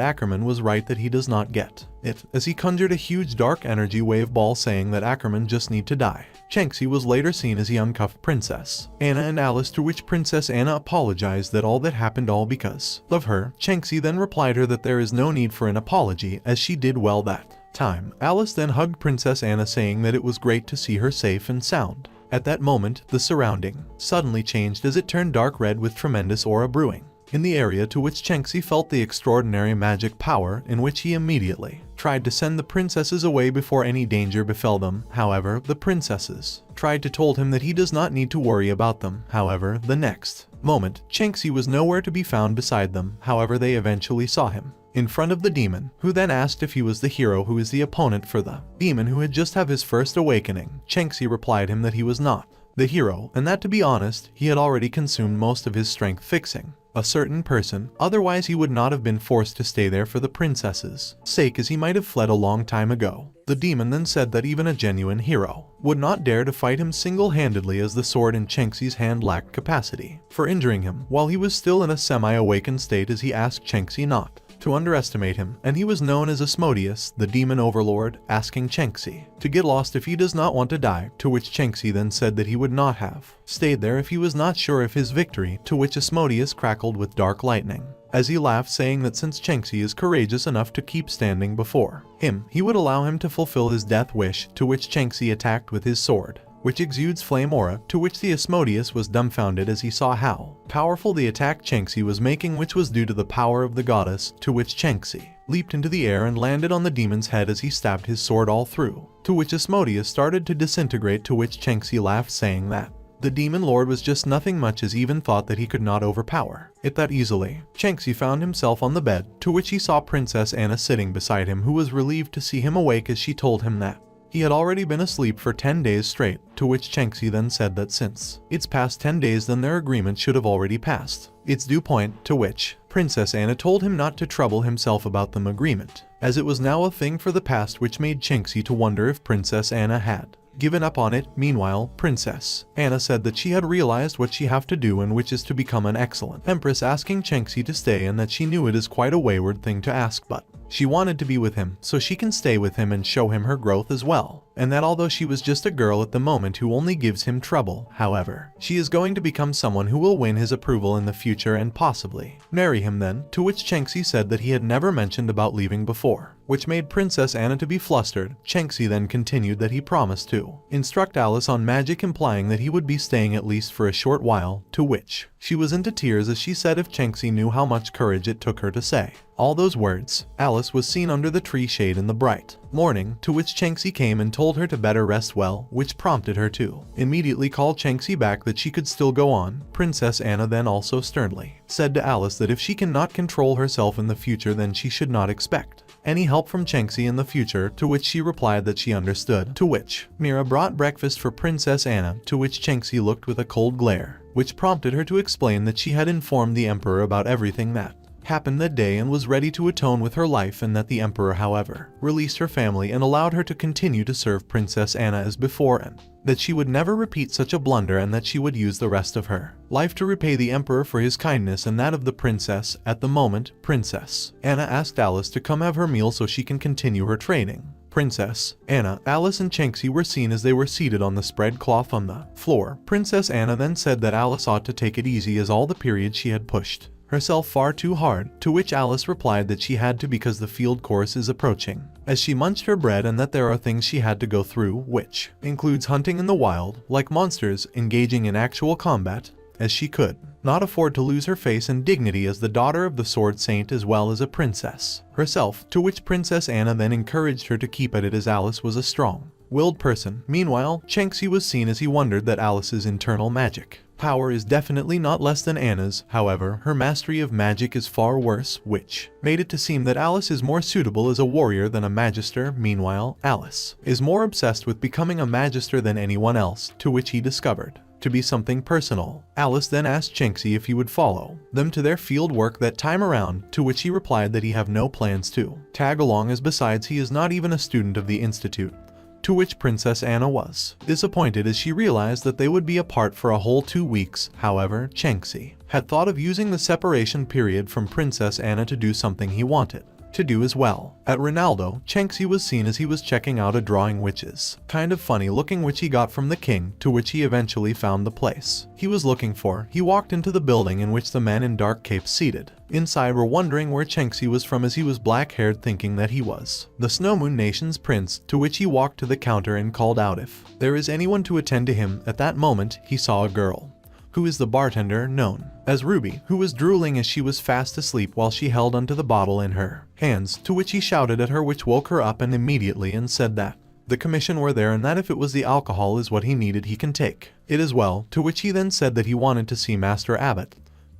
Ackerman was right, that he does not get it, as he conjured a huge dark energy wave ball, saying that Ackerman just need to die. Chenxi was later seen as he uncuffed Princess Anna and Alice, to which Princess Anna apologized that all that happened all because of her. Chenxi then replied her that there is no need for an apology, as she did well that time. Alice then hugged Princess Anna, saying that it was great to see her safe and sound. At that moment, the surrounding suddenly changed as it turned dark red with tremendous aura brewing in the area, to which Chenxi felt the extraordinary magic power, in which he immediately tried to send the princesses away before any danger befell them. However, the princesses tried to told him that he does not need to worry about them. However, the next moment, Chenxi was nowhere to be found beside them. However, they eventually saw him in front of the demon, who then asked if he was the hero who is the opponent for the demon who had just had his first awakening. Chenxi replied him that he was not the hero, and that, to be honest, he had already consumed most of his strength fixing a certain person, otherwise he would not have been forced to stay there for the princess's sake, as he might have fled a long time ago. The demon then said that even a genuine hero would not dare to fight him single-handedly, as the sword in Chenxi's hand lacked capacity for injuring him while he was still in a semi-awakened state, as he asked Chenxi not to underestimate him, and he was known as Asmodeus, the demon overlord, asking Chenxi to get lost if he does not want to die, to which Chenxi then said that he would not have stayed there if he was not sure of his victory, to which Asmodeus crackled with dark lightning as he laughed, saying that since Chenxi is courageous enough to keep standing before him, he would allow him to fulfill his death wish, to which Chenxi attacked with his sword, which exudes flame aura, to which the Asmodeus was dumbfounded as he saw how powerful the attack Chenxi was making, which was due to the power of the goddess, to which Chenxi leaped into the air and landed on the demon's head as he stabbed his sword all through, to which Asmodeus started to disintegrate, to which Chenxi laughed, saying that the demon lord was just nothing much, as even thought that he could not overpower it that easily. Chenxi found himself on the bed, to which he saw Princess Anna sitting beside him, who was relieved to see him awake, as she told him that he had already been asleep for 10 days straight, to which Chenxi then said that since it's past 10 days, then their agreement should have already passed its due point, to which Princess Anna told him not to trouble himself about the agreement, as it was now a thing for the past, which made Chenxi to wonder if Princess Anna had given up on it. Meanwhile, Princess Anna said that she had realized what she have to do, and which is to become an excellent empress, asking Chenxi to stay, and that she knew it is quite a wayward thing to ask, but she wanted to be with him so she can stay with him and show him her growth as well, and that although she was just a girl at the moment who only gives him trouble, however, she is going to become someone who will win his approval in the future and possibly marry him then, to which Chenxi said that he had never mentioned about leaving before, which made Princess Anna to be flustered. Chenxi then continued that he promised to instruct Alice on magic, implying that he would be staying at least for a short while, to which she was into tears as she said if Chenxi knew how much courage it took her to say all those words. Alice was seen under the tree shade in the bright morning, to which Chenxi came and told her to better rest well, which prompted her to immediately call Chenxi back that she could still go on. Princess Anna then also sternly said to Alice that if she cannot control herself in the future, then she should not expect any help from Chenxi in the future, to which she replied that she understood, to which Mira brought breakfast for Princess Anna, to which Chenxi looked with a cold glare, which prompted her to explain that she had informed the emperor about everything that happened that day and was ready to atone with her life, and that the emperor, however, released her family and allowed her to continue to serve Princess Anna as before, and that she would never repeat such a blunder, and that she would use the rest of her life to repay the emperor for his kindness and that of the princess. At the moment, Princess Anna asked Alice to come have her meal so she can continue her training. Princess Anna, Alice and Chenxi were seen as they were seated on the spread cloth on the floor. Princess Anna then said that Alice ought to take it easy, as all the period she had pushed herself far too hard, to which Alice replied that she had to because the field course is approaching, as she munched her bread, and that there are things she had to go through, which includes hunting in the wild, like monsters, engaging in actual combat, as she could not afford to lose her face and dignity as the daughter of the Sword Saint as well as a princess herself, to which Princess Anna then encouraged her to keep at it, as Alice was a strong-willed person. Meanwhile, Chenxi was seen as he wondered that Alice's internal magic power is definitely not less than Anna's, however, her mastery of magic is far worse, which made it to seem that Alice is more suitable as a warrior than a magister. Meanwhile, Alice is more obsessed with becoming a magister than anyone else, to which he discovered to be something personal. Alice then asked Chenxi if he would follow them to their field work that time around, to which he replied that he have no plans to tag along, as besides he is not even a student of the institute, to which Princess Anna was disappointed as she realized that they would be apart for a whole 2 weeks. However, Chenxi had thought of using the separation period from Princess Anna to do something he wanted to do as well. At Ronaldo, Chenxi was seen as he was checking out a drawing, which is kind of funny looking, which he got from the king, to which he eventually found the place he was looking for. He walked into the building in which the men in dark capes seated inside were wondering where Chenxi was from, as he was black-haired, thinking that he was the Snow Moon Nation's prince, to which he walked to the counter and called out if there is anyone to attend to him. At that moment, he saw a girl who is the bartender known as Ruby, who was drooling as she was fast asleep while she held onto the bottle in her hands, to which he shouted at her, which woke her up and immediately, and said that the commission were there and that if it was the alcohol is what he needed, he can take it as well, to which he then said that he wanted to see Master Abbot,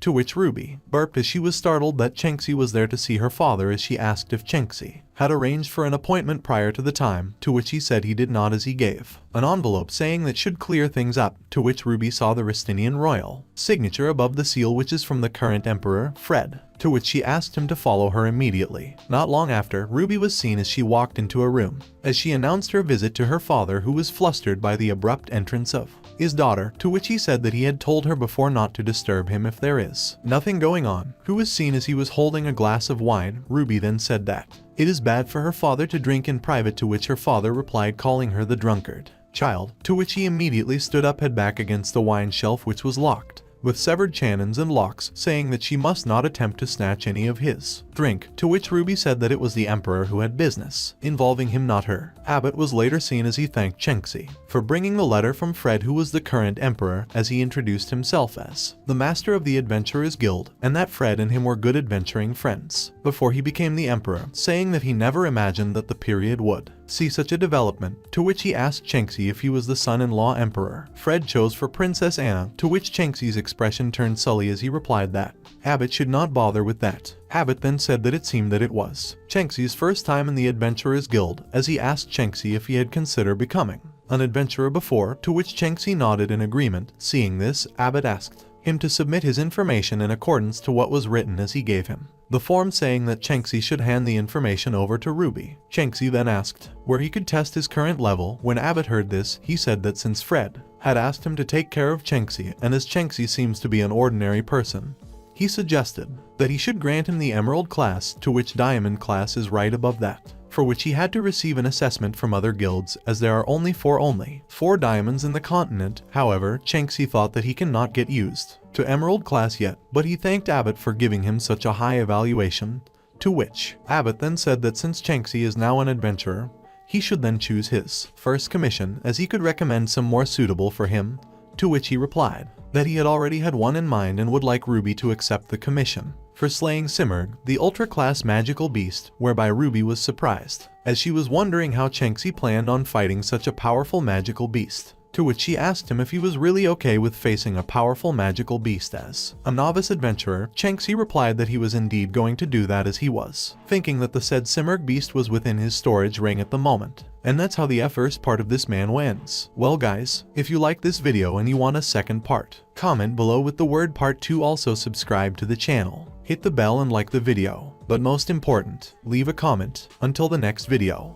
to which Ruby burped as she was startled that Chenxi was there to see her father, as she asked if Chenxi had arranged for an appointment prior to the time, to which he said he did not, as he gave an envelope saying that should clear things up, to which Ruby saw the Ristinian royal signature above the seal, which is from the current emperor, Fred, to which she asked him to follow her immediately. Not long after, Ruby was seen as she walked into a room, as she announced her visit to her father, who was flustered by the abrupt entrance of his daughter, to which he said that he had told her before not to disturb him if there is nothing going on, who was seen as he was holding a glass of wine. Ruby then said that it is bad for her father to drink in private, to which her father replied, calling her the drunkard child, to which he immediately stood up, head back against the wine shelf, which was locked with severed channons and locks, saying that she must not attempt to snatch any of his drink, to which Ruby said that it was the emperor who had business involving him, not her. Abbott was later seen as he thanked Chenxi for bringing the letter from Fred, who was the current emperor, as he introduced himself as the master of the Adventurers Guild, and that Fred and him were good adventuring friends before he became the emperor, saying that he never imagined that the period would see such a development, to which he asked Chenxi if he was the son-in-law emperor Fred chose for Princess Anna, to which Chenxi's expression turned sully as he replied that Abbott should not bother with that. Abbott then said that it seemed that it was Chenxi's first time in the Adventurers Guild, as he asked Chenxi if he had considered becoming an adventurer before, to which Chenxi nodded in agreement. Seeing this, Abbott asked him to submit his information in accordance to what was written, as he gave him the form saying that Chenxi should hand the information over to Ruby. Chenxi then asked where he could test his current level. When Abbott heard this, he said that since Fred had asked him to take care of Chenxi, and as Chenxi seems to be an ordinary person, he suggested that he should grant him the Emerald class, to which Diamond class is right above that, for which he had to receive an assessment from other guilds, as there are only four diamonds in the continent. However, Chenxi thought that he cannot get used to Emerald class yet, but he thanked Abbott for giving him such a high evaluation, to which Abbott then said that since Chenxi is now an adventurer, he should then choose his first commission, as he could recommend some more suitable for him, to which he replied that he had already had one in mind and would like Ruby to accept the commission for slaying Simurgh, the ultra-class magical beast, whereby Ruby was surprised, as she was wondering how Chenxi planned on fighting such a powerful magical beast, to which she asked him if he was really okay with facing a powerful magical beast as a novice adventurer. Chenxi replied that he was indeed going to do that, as he was thinking that the said Simurgh beast was within his storage ring at the moment. And that's how the first part of this man wins. Well guys, if you like this video and you want a second part, comment below with the word part 2. Also subscribe to the channel, hit the bell and like the video. But most important, leave a comment. Until the next video.